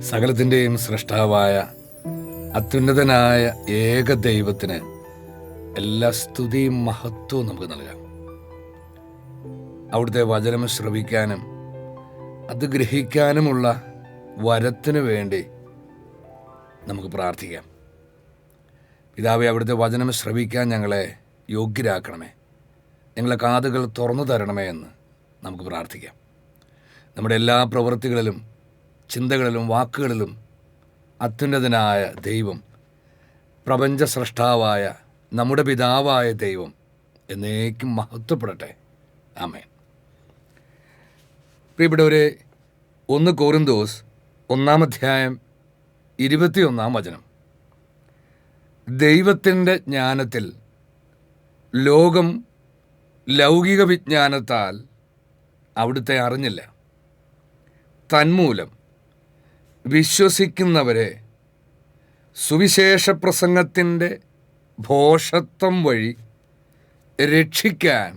സകലത്തിൻ്റെയും സൃഷ്ടാവായ അത്യുന്നതനായ ഏക ദൈവത്തിന് എല്ലാ സ്തുതിയും മഹത്വവും നമുക്ക് നൽകാം. അവിടുത്തെ വചനം ശ്രവിക്കാനും അത് ഗ്രഹിക്കാനുമുള്ള വരത്തിനു വേണ്ടി നമുക്ക് പ്രാർത്ഥിക്കാം. പിതാവേ, അവിടുത്തെ വചനം ശ്രവിക്കാൻ ഞങ്ങളെ യോഗ്യരാക്കണമേ, ഞങ്ങളെ കാതുകൾ തുറന്നു തരണമേ എന്ന് നമുക്ക് പ്രാർത്ഥിക്കാം. നമ്മുടെ എല്ലാ പ്രവൃത്തികളിലും ചിന്തകളിലും വാക്കുകളിലും അത്യുന്നതനായ ദൈവം, പ്രപഞ്ച സൃഷ്ടാവായ നമ്മുടെ പിതാവായ ദൈവം എന്നേക്കും മഹത്വപ്പെടട്ടെ. ആമേൻ. പ്രിയപ്പെട്ടവരെ, 1 കൊരിന്തോസ് 1:21 ദൈവത്തിൻ്റെ ജ്ഞാനത്തിൽ ലോകം ലൗകിക വിജ്ഞാനത്താൽ അവിടുത്തെ അറിഞ്ഞില്ല. തന്മൂലം വിശ്വസിക്കുന്നവരെ സുവിശേഷ പ്രസംഗത്തിൻ്റെ ഭോഷത്വം വഴി രക്ഷിക്കാൻ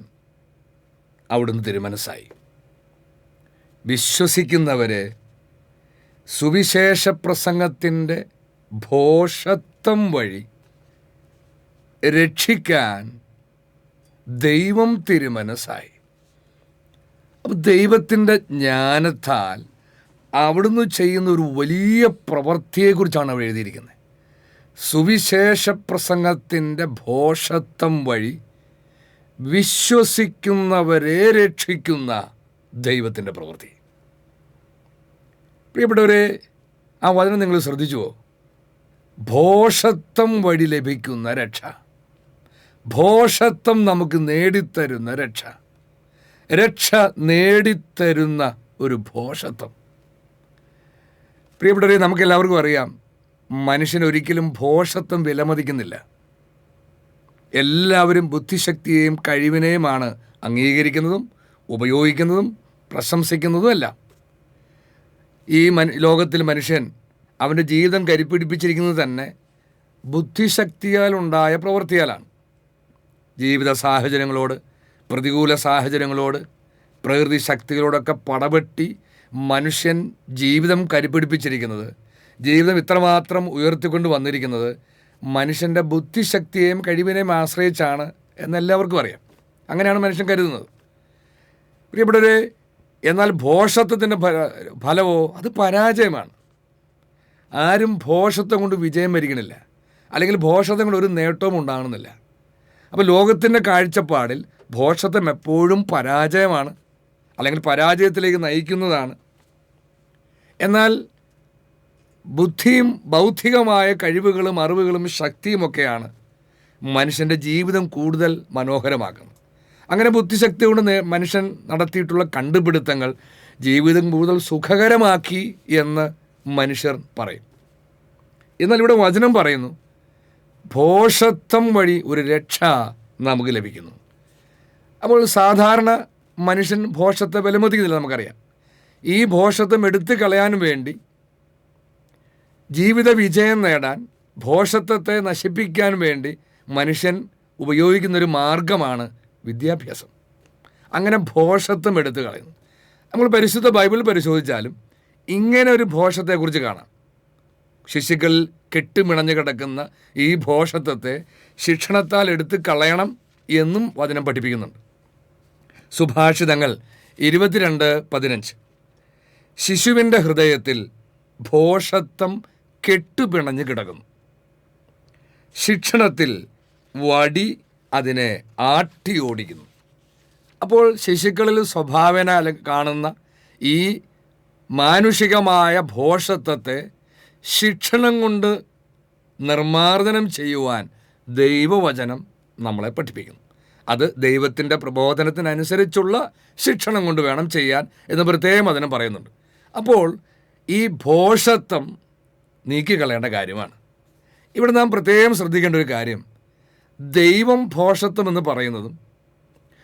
അവിടുന്ന് തിരുമനസ്സായി. വിശ്വസിക്കുന്നവരെ സുവിശേഷ പ്രസംഗത്തിൻ്റെ ഭോഷത്വം വഴി രക്ഷിക്കാൻ ദൈവം തിരുമനസ്സായി. അപ്പോൾ ദൈവത്തിൻ്റെ ജ്ഞാനത്താൽ അവിടുന്ന് ചെയ്യുന്ന ഒരു വലിയ പ്രവൃത്തിയെക്കുറിച്ചാണ് അവിടെ എഴുതിയിരിക്കുന്നത്. സുവിശേഷ പ്രസംഗത്തിൻ്റെ ഭോഷത്വം വഴി വിശ്വസിക്കുന്നവരെ രക്ഷിക്കുന്ന ദൈവത്തിൻ്റെ പ്രവൃത്തി. പ്രിയപ്പെട്ടവരെ, ആ വചനം നിങ്ങൾ ശ്രദ്ധിച്ചുവോ? ഭോഷത്വം വഴി ലഭിക്കുന്ന രക്ഷ, ഭോഷത്വം നമുക്ക് നേടിത്തരുന്ന രക്ഷ, രക്ഷ നേടിത്തരുന്ന ഒരു ഭോഷത്വം. പ്രിയപ്പെട്ടവരെ, നമുക്കെല്ലാവർക്കും അറിയാം, മനുഷ്യൻ ഒരിക്കലും ഭോഷത്വം വിലമതിക്കുന്നില്ല. എല്ലാവരും ബുദ്ധിശക്തിയെയും കഴിവിനെയുമാണ് അംഗീകരിക്കുന്നതും ഉപയോഗിക്കുന്നതും പ്രശംസിക്കുന്നതും എല്ലാം. ഈ ലോകത്തിൽ മനുഷ്യൻ അവൻ്റെ ജീവിതം കരിപ്പിടിപ്പിച്ചിരിക്കുന്നത് തന്നെ ബുദ്ധിശക്തിയാലുണ്ടായ പ്രവൃത്തിയാലാണ്. ജീവിത സാഹചര്യങ്ങളോട്, പ്രതികൂല സാഹചര്യങ്ങളോട്, പ്രകൃതി ശക്തികളോടൊക്കെ പടവെട്ടി മനുഷ്യൻ ജീവിതം കരിപ്പിടിപ്പിച്ചിരിക്കുന്നത്, ജീവിതം ഇത്രമാത്രം ഉയർത്തിക്കൊണ്ട് വന്നിരിക്കുന്നത് മനുഷ്യൻ്റെ ബുദ്ധിശക്തിയെയും കഴിവിനെയും ആശ്രയിച്ചാണ് എന്നെല്ലാവർക്കും അറിയാം. അങ്ങനെയാണ് മനുഷ്യൻ കരുതുന്നത്. പ്രിയപ്പെട്ടവരെ, എന്നാൽ ഭോഷത്വത്തിൻ്റെ ഫലമോ അത് പരാജയമാണ്. ആരും ഭോഷത്വം കൊണ്ട് വിജയം വരിക്കണില്ല, അല്ലെങ്കിൽ ഭോഷത്വം കൊണ്ട് ഒരു നേട്ടവും ഉണ്ടാകണമെന്നില്ല. അപ്പോൾ ലോകത്തിൻ്റെ കാഴ്ചപ്പാടിൽ ഭോഷത്വം എപ്പോഴും പരാജയമാണ്, അല്ലെങ്കിൽ പരാജയത്തിലേക്ക് നയിക്കുന്നതാണ്. എന്നാൽ ബുദ്ധിയും ബൗദ്ധികമായ കഴിവുകളും അറിവുകളും ശക്തിയുമൊക്കെയാണ് മനുഷ്യൻ്റെ ജീവിതം കൂടുതൽ മനോഹരമാക്കുന്നത്. അങ്ങനെ ബുദ്ധിശക്തി കൊണ്ട് മനുഷ്യൻ നടത്തിയിട്ടുള്ള കണ്ടുപിടുത്തങ്ങൾ ജീവിതം കൂടുതൽ സുഖകരമാക്കി എന്ന് മനുഷ്യർ പറയും. എന്നാൽ ഇവിടെ വചനം പറയുന്നു, ഭോഷത്വം വഴി ഒരു രക്ഷ നമുക്ക് ലഭിക്കുന്നു. അപ്പോൾ സാധാരണ മനുഷ്യൻ ഭോഷത്വം വിലമതിക്കുന്നില്ല, നമുക്കറിയാം. ഈ ഭോഷത്വം എടുത്തു കളയാൻ വേണ്ടി, ജീവിത വിജയം നേടാൻ, ഭോഷത്വത്തെ നശിപ്പിക്കാൻ വേണ്ടി മനുഷ്യൻ ഉപയോഗിക്കുന്നൊരു മാർഗമാണ് വിദ്യാഭ്യാസം. അങ്ങനെ ഭോഷത്വം എടുത്തു കളയുന്നു. നമ്മൾ പരിശുദ്ധ ബൈബിൾ പരിശോധിച്ചാലും ഇങ്ങനെ ഒരു ഭോഷത്തെക്കുറിച്ച് കാണാം. ശിശുക്കളിൽ കെട്ടുമിണഞ്ഞു കിടക്കുന്ന ഈ ഭോഷത്വത്തെ ശിക്ഷണത്താൽ എടുത്തു കളയണം എന്നും വചനം പഠിപ്പിക്കുന്നുണ്ട്. സുഭാഷിതങ്ങൾ 22:15 ശിശുവിൻ്റെ ഹൃദയത്തിൽ ഭോഷത്വം കെട്ടുപിണഞ്ഞു കിടക്കുന്നു, ശിക്ഷണത്തിൽ വടി അതിനെ ആട്ടി ഓടിക്കുന്നു. അപ്പോൾ ശിശുക്കളിൽ സ്വഭാവന കാണുന്ന ഈ മാനുഷികമായ ഭോഷത്വത്തെ ശിക്ഷണം കൊണ്ട് നിർമ്മാർജ്ജനം ചെയ്യുവാൻ ദൈവവചനം നമ്മളെ പഠിപ്പിക്കുന്നു. അത് ദൈവത്തിൻ്റെ പ്രബോധനത്തിനനുസരിച്ചുള്ള ശിക്ഷണം കൊണ്ട് വേണം ചെയ്യാൻ എന്ന് പ്രത്യേകം വചനം പറയുന്നുണ്ട്. അപ്പോൾ ഈ ഭോഷത്വം നീക്കിക്കളയേണ്ട കാര്യമാണ്. ഇവിടെ നാം പ്രത്യേകം ശ്രദ്ധിക്കേണ്ട ഒരു കാര്യം, ദൈവം ഭോഷത്വം എന്ന് പറയുന്നതും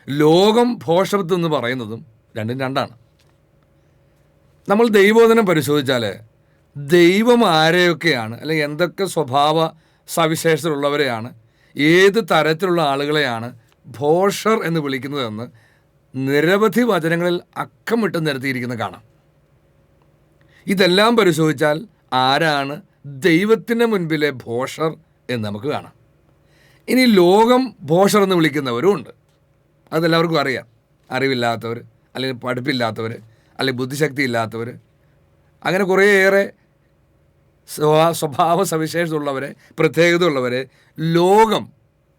ലോകം ഭോഷത്വം എന്ന് പറയുന്നതും രണ്ടും രണ്ടാണ്. നമ്മൾ ദൈവവചനം പരിശോധിച്ചാൽ ദൈവം ആരെയൊക്കെയാണ്, അല്ലെങ്കിൽ എന്തൊക്കെ സ്വഭാവ സവിശേഷതയുള്ളവരെയാണ്, ഏത് തരത്തിലുള്ള ആളുകളെയാണ് ഭോഷർ എന്ന് വിളിക്കുന്നതെന്ന് നിരവധി വചനങ്ങളിൽ അക്കമിട്ട് നിരത്തിയിരിക്കുന്നത് കാണാം. ഇതെല്ലാം പരിശോധിച്ചാൽ ആരാണ് ദൈവത്തിന് മുൻപിലെ ഭോഷർ എന്ന് നമുക്ക് കാണാം. ഇനി ലോകം ഭോഷർ എന്ന് വിളിക്കുന്നവരും ഉണ്ട്. അതെല്ലാവർക്കും അറിയാം. അറിവില്ലാത്തവർ, അല്ലെങ്കിൽ പഠിപ്പില്ലാത്തവർ, അല്ലെങ്കിൽ ബുദ്ധിശക്തി ഇല്ലാത്തവർ, അങ്ങനെ കുറേയേറെ സ്വഭാവ സവിശേഷതയുള്ളവരെ, പ്രത്യേകതയുള്ളവരെ ലോകം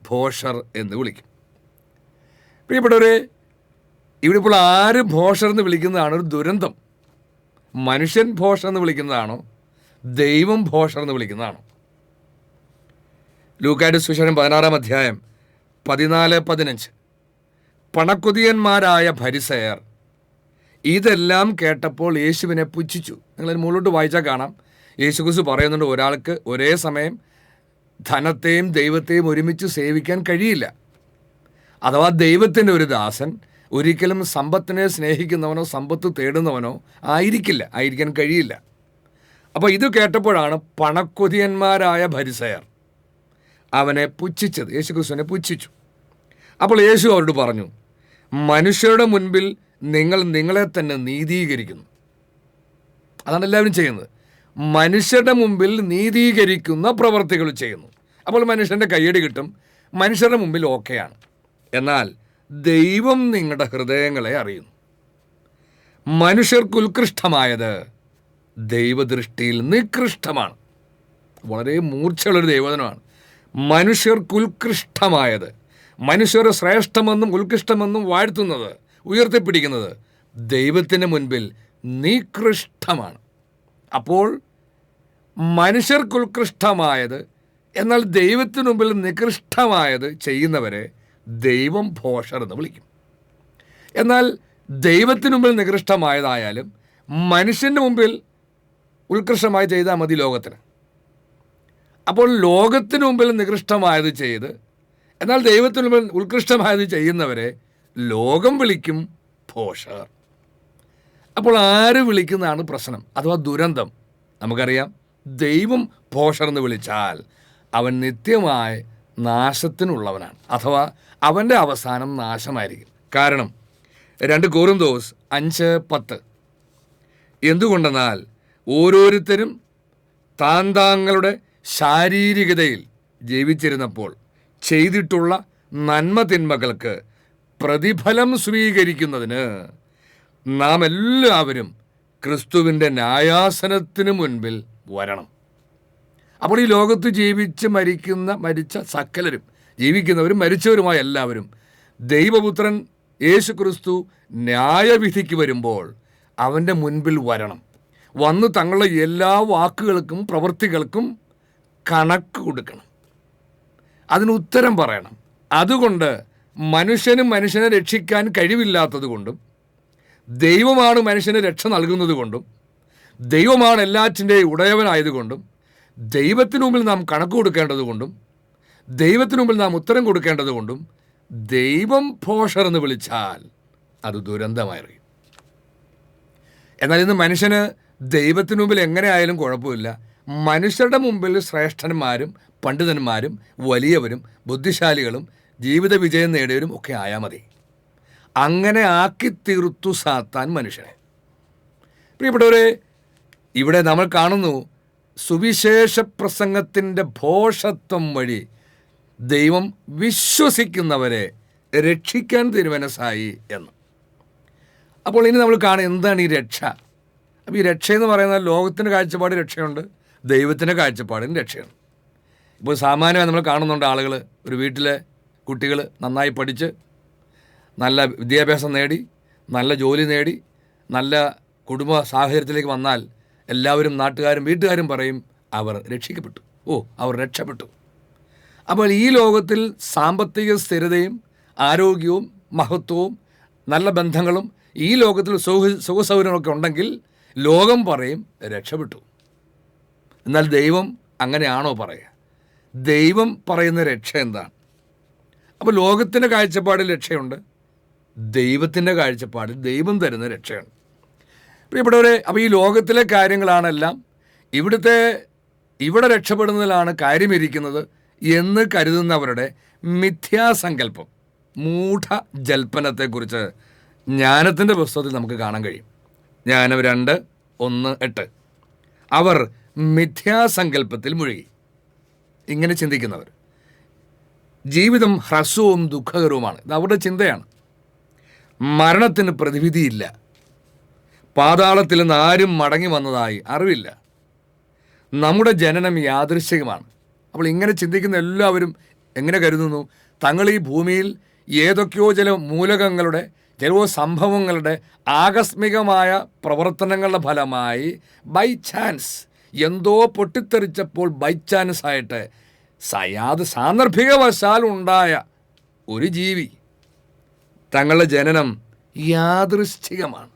ഭോഷർ എന്ന് വിളിക്കും. പ്രിയപ്പെട്ടവരെ, ഇവിടെ ഇപ്പോൾ ആര് ഭോഷർ എന്ന് വിളിക്കുന്നതാണ് ഒരു ദുരന്തം. മനുഷ്യൻ ഭോഷർ എന്ന് വിളിക്കുന്നതാണോ, ദൈവം ഭോഷർ എന്ന് വിളിക്കുന്നതാണോ? ലൂക്കായുടെ സുവിശേഷം 16-ാം അധ്യായം 14-15. പണക്കൊതിയന്മാരായ ഫരിസയർ ഇതെല്ലാം കേട്ടപ്പോൾ യേശുവിനെ പുച്ഛിച്ചു. നിങ്ങളതിന് മുകളിലോട്ട് വായിച്ചാൽ കാണാം. യേശുക്രിസ്തു പറയുന്നുണ്ട്, ഒരാൾക്ക് ഒരേ സമയം ധനത്തെയും ദൈവത്തെയും ഒരുമിച്ച് സേവിക്കാൻ കഴിയില്ല. അഥവാ ദൈവത്തിൻ്റെ ഒരു ദാസൻ ഒരിക്കലും സമ്പത്തിനെ സ്നേഹിക്കുന്നവനോ സമ്പത്ത് തേടുന്നവനോ ആയിരിക്കാൻ കഴിയില്ല. അപ്പോൾ ഇത് കേട്ടപ്പോഴാണ് പണക്കൊതിയന്മാരായ ഫരിസയർ അവനെ പുച്ഛിച്ചത്, യേശുക്രിസ്തുവിനെ പുച്ഛിച്ചു. അപ്പോൾ യേശു അവരോട് പറഞ്ഞു, മനുഷ്യരുടെ മുൻപിൽ നിങ്ങൾ നിങ്ങളെ തന്നെ നീതീകരിക്കുന്നു. അതാണ് എല്ലാവരും ചെയ്യുന്നത്. മനുഷ്യരുടെ മുമ്പിൽ നീതീകരിക്കുന്ന പ്രവർത്തികൾ ചെയ്യുന്നു. അപ്പോൾ മനുഷ്യൻ്റെ കയ്യടി കിട്ടും, മനുഷ്യരുടെ മുമ്പിൽ ഓക്കെയാണ്. എന്നാൽ ദൈവം നിങ്ങളുടെ ഹൃദയങ്ങളെ അറിയുന്നു. മനുഷ്യർക്ക് ഉത്കൃഷ്ടമായത് ദൈവദൃഷ്ടിയിൽ നികൃഷ്ടമാണ്. വളരെ മൂർച്ചയുള്ളൊരു ദൈവവചനമാണ്. മനുഷ്യർക്ക് ഉത്കൃഷ്ടമായത്, മനുഷ്യരെ ശ്രേഷ്ഠമെന്നും ഉത്കൃഷ്ടമെന്നും വാഴ്ത്തുന്നത്, ഉയർത്തിപ്പിടിക്കുന്നത് ദൈവത്തിന് മുൻപിൽ നികൃഷ്ടമാണ്. അപ്പോൾ മനുഷ്യർക്ക് ഉത്കൃഷ്ടമായത് എന്നാൽ ദൈവത്തിന് മുമ്പിൽ നികൃഷ്ടമായത് ചെയ്യുന്നവരെ ദൈവം ഭോഷർ എന്ന് വിളിക്കും. എന്നാൽ ദൈവത്തിന് മുമ്പിൽ നികൃഷ്ടമായതായാലും മനുഷ്യൻ്റെ മുമ്പിൽ ഉത്കൃഷ്ടമായി ചെയ്താൽ മതി ലോകത്തിന്. അപ്പോൾ ലോകത്തിന് മുമ്പിൽ നികൃഷ്ടമായത് ചെയ്ത് എന്നാൽ ദൈവത്തിന് മുമ്പിൽ ഉത്കൃഷ്ടമായത് ചെയ്യുന്നവരെ ലോകം വിളിക്കും ഭോഷർ. അപ്പോൾ ആര് വിളിക്കുന്നതാണ് പ്രശ്നം അഥവാ ദുരന്തം? നമുക്കറിയാം, ദൈവം ഭോഷർ എന്ന് വിളിച്ചാൽ അവൻ നിത്യമായ നാശത്തിനുള്ളവനാണ്. അഥവാ അവൻ്റെ അവസാനം നാശമായിരിക്കും. കാരണം 2 കൊരിന്തോസ് 5:10, എന്തുകൊണ്ടെന്നാൽ ഓരോരുത്തരും താങ്കളുടെ ശാരീരികതയിൽ ജീവിച്ചിരുന്നപ്പോൾ ചെയ്തിട്ടുള്ള നന്മ തിന്മകൾക്ക് പ്രതിഫലം സ്വീകരിക്കുന്നതിന് നാം എല്ലാവരും ക്രിസ്തുവിൻ്റെ ന്യായാസനത്തിന് മുൻപിൽ വരണം. അപ്പോൾ ഈ ലോകത്ത് മരിച്ച സകലരും, ജീവിക്കുന്നവരും മരിച്ചവരുമായ എല്ലാവരും ദൈവപുത്രൻ യേശു ക്രിസ്തു ന്യായവിധിക്ക് വരുമ്പോൾ അവൻ്റെ മുൻപിൽ വരണം. വന്ന് തങ്ങളുടെ എല്ലാ വാക്കുകൾക്കും പ്രവൃത്തികൾക്കും കണക്ക് കൊടുക്കണം, അതിന് ഉത്തരം പറയണം. അതുകൊണ്ട് മനുഷ്യനെ രക്ഷിക്കാൻ കഴിവില്ലാത്തത് കൊണ്ടും ദൈവമാണ് മനുഷ്യന് രക്ഷ നൽകുന്നത് കൊണ്ടും ദൈവമാണ് എല്ലാറ്റിൻ്റെയും ഉടയവനായതുകൊണ്ടും ദൈവത്തിനു മുമ്പിൽ നാം കണക്ക് കൊടുക്കേണ്ടതുകൊണ്ടും ദൈവത്തിനു മുമ്പിൽ നാം ഉത്തരം കൊടുക്കേണ്ടതുകൊണ്ടും ദൈവം ഭോഷർ എന്ന് വിളിച്ചാൽ അത് ദുരന്തമായിരിക്കും. എന്നാൽ ഇന്ന് മനുഷ്യന് ദൈവത്തിനു മുമ്പിൽ എങ്ങനെ ആയാലും കുഴപ്പമില്ല. മനുഷ്യരുടെ മുമ്പിൽ ശ്രേഷ്ഠന്മാരും പണ്ഡിതന്മാരും വലിയവരും ബുദ്ധിശാലികളും ജീവിത വിജയം നേടിയവരും ഒക്കെ ആയാൽ മതി. അങ്ങനെ ആക്കി തീർത്തു സാത്താൻ മനുഷ്യനെ. പ്രിയപ്പെട്ടവരെ, ഇവിടെ നമ്മൾ കാണുന്നു സുവിശേഷ പ്രസംഗത്തിൻ്റെ ഭോഷത്വം വഴി ദൈവം വിശ്വസിക്കുന്നവരെ രക്ഷിക്കാൻ തിരുമനസ്സായി എന്ന്. അപ്പോൾ ഇനി നമ്മൾ കാണുക എന്താണ് ഈ രക്ഷ. അപ്പോൾ ഈ രക്ഷയെന്ന് പറയുന്നത് ലോകത്തിൻ്റെ കാഴ്ചപ്പാട് രക്ഷയുണ്ട്, ദൈവത്തിൻ്റെ കാഴ്ചപ്പാടിന് രക്ഷയുണ്ട്. ഇപ്പോൾ സാമാന്യമായി നമ്മൾ കാണുന്നുണ്ട് ആളുകൾ, ഒരു വീട്ടിലെ കുട്ടികൾ നന്നായി പഠിച്ച് നല്ല വിദ്യാഭ്യാസം നേടി നല്ല ജോലി നേടി നല്ല കുടുംബ സാഹചര്യത്തിലേക്ക് വന്നാൽ എല്ലാവരും നാട്ടുകാരും വീട്ടുകാരും പറയും അവർ രക്ഷിക്കപ്പെട്ടു, അവർ രക്ഷപ്പെട്ടു. അപ്പോൾ ഈ ലോകത്തിൽ സാമ്പത്തിക സ്ഥിരതയും ആരോഗ്യവും മഹത്വവും നല്ല ബന്ധങ്ങളും ഈ ലോകത്തിൽ സുഖസൗകര്യങ്ങളൊക്കെ ഉണ്ടെങ്കിൽ ലോകം പറയും രക്ഷപ്പെട്ടു. എന്നാൽ ദൈവം അങ്ങനെയാണോ പറയുക? ദൈവം പറയുന്ന രക്ഷ എന്താണ്? അപ്പോൾ ലോകത്തിൻ്റെ കാഴ്ചപ്പാടിൽ രക്ഷയുണ്ട്, ദൈവത്തിൻ്റെ കാഴ്ചപ്പാടിൽ ദൈവം തരുന്ന രക്ഷയുണ്ട്. പ്രിയപ്പെട്ടവരെ, അപ്പോൾ ഈ ലോകത്തിലെ കാര്യങ്ങളാണെല്ലാം ഇവിടെ രക്ഷപ്പെടുന്നതിലാണ് കാര്യമിരിക്കുന്നത് എന്ന് കരുതുന്നവരുടെ മിഥ്യാസങ്കല്പം, മൂഢജൽപ്പനത്തെക്കുറിച്ച് ജ്ഞാനത്തിൻ്റെ പുസ്തകത്തിൽ നമുക്ക് കാണാൻ കഴിയും. ജ്ഞാനം 2:1-8. അവർ മിഥ്യാസങ്കല്പത്തിൽ മുഴുകി. ഇങ്ങനെ ചിന്തിക്കുന്നവർ ജീവിതം ഹ്രസ്വവും ദുഃഖകരവുമാണ്. ഇത് അവരുടെ ചിന്തയാണ്. മരണത്തിന് പ്രതിവിധിയില്ല. പാതാളത്തിൽ നിന്ന് ആരും മടങ്ങി വന്നതായി അറിവില്ല. നമ്മുടെ ജനനം യാദൃശ്ചികമാണ്. അപ്പോൾ ഇങ്ങനെ ചിന്തിക്കുന്ന എല്ലാവരും എങ്ങനെ കരുതുന്നു? തങ്ങൾ ഈ ഭൂമിയിൽ ഏതൊക്കെയോ ചില മൂലകങ്ങളുടെ, ചില സംഭവങ്ങളുടെ ആകസ്മികമായ പ്രവർത്തനങ്ങളുടെ ഫലമായി ബൈ ചാൻസ് എന്തോ പൊട്ടിത്തെറിച്ചപ്പോൾ ബൈ ചാൻസ് ആയിട്ട് സാന്ദർഭികവശാൽ ഉണ്ടായ ഒരു ജീവി, തങ്ങളുടെ ജനനം യാദൃശ്ചികമാണ്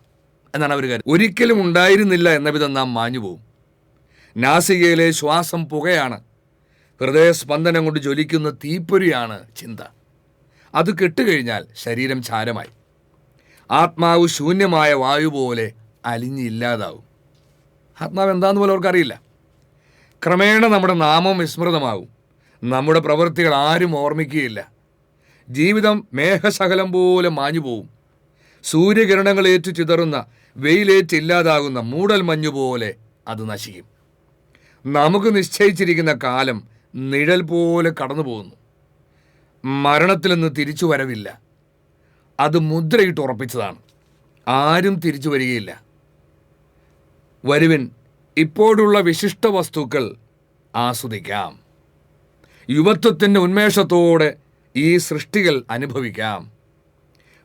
എന്നാണ് അവർ കരുതുന്നത്. ഒരിക്കലും ഉണ്ടായിരുന്നില്ല എന്ന വിധം നാം മാഞ്ഞുപോകും. നാസികയിലെ ശ്വാസം പുകയാണ്. ഹൃദയസ്പന്ദനം കൊണ്ട് ജ്വലിക്കുന്ന തീപ്പൊരിയാണ് ചിന്ത. അത് കെട്ടുകഴിഞ്ഞാൽ ശരീരം ചാരമായി. ആത്മാവ് ശൂന്യമായ വായു പോലെ അലിഞ്ഞില്ലാതാവും. ആത്മാവ് എന്താന്ന് പോലും അവർക്കറിയില്ല. ക്രമേണ നമ്മുടെ നാമം വിസ്മൃതമാകും. നമ്മുടെ പ്രവൃത്തികൾ ആരും ഓർമ്മിക്കുകയില്ല. ജീവിതം മേഘശകലം പോലെ മാഞ്ഞു പോവും. സൂര്യകിരണങ്ങളേറ്റു ചിതറുന്ന, വെയിലേറ്റില്ലാതാകുന്ന മൂടൽ മഞ്ഞുപോലെ അത് നശിക്കും. നമുക്ക് നിശ്ചയിച്ചിരിക്കുന്ന കാലം നിഴൽ പോലെ കടന്നു പോകുന്നു. മരണത്തിൽ നിന്ന് തിരിച്ചു വരവില്ല. അത് മുദ്രയിട്ട് ഉറപ്പിച്ചതാണ്. ആരും തിരിച്ചു വരികയില്ല. വരുവിൻ, ഇപ്പോഴുള്ള വിശിഷ്ട വസ്തുക്കൾ ആസ്വദിക്കാം. യുവത്വത്തിൻ്റെ ഉന്മേഷത്തോടെ ഈ സൃഷ്ടികൾ അനുഭവിക്കാം.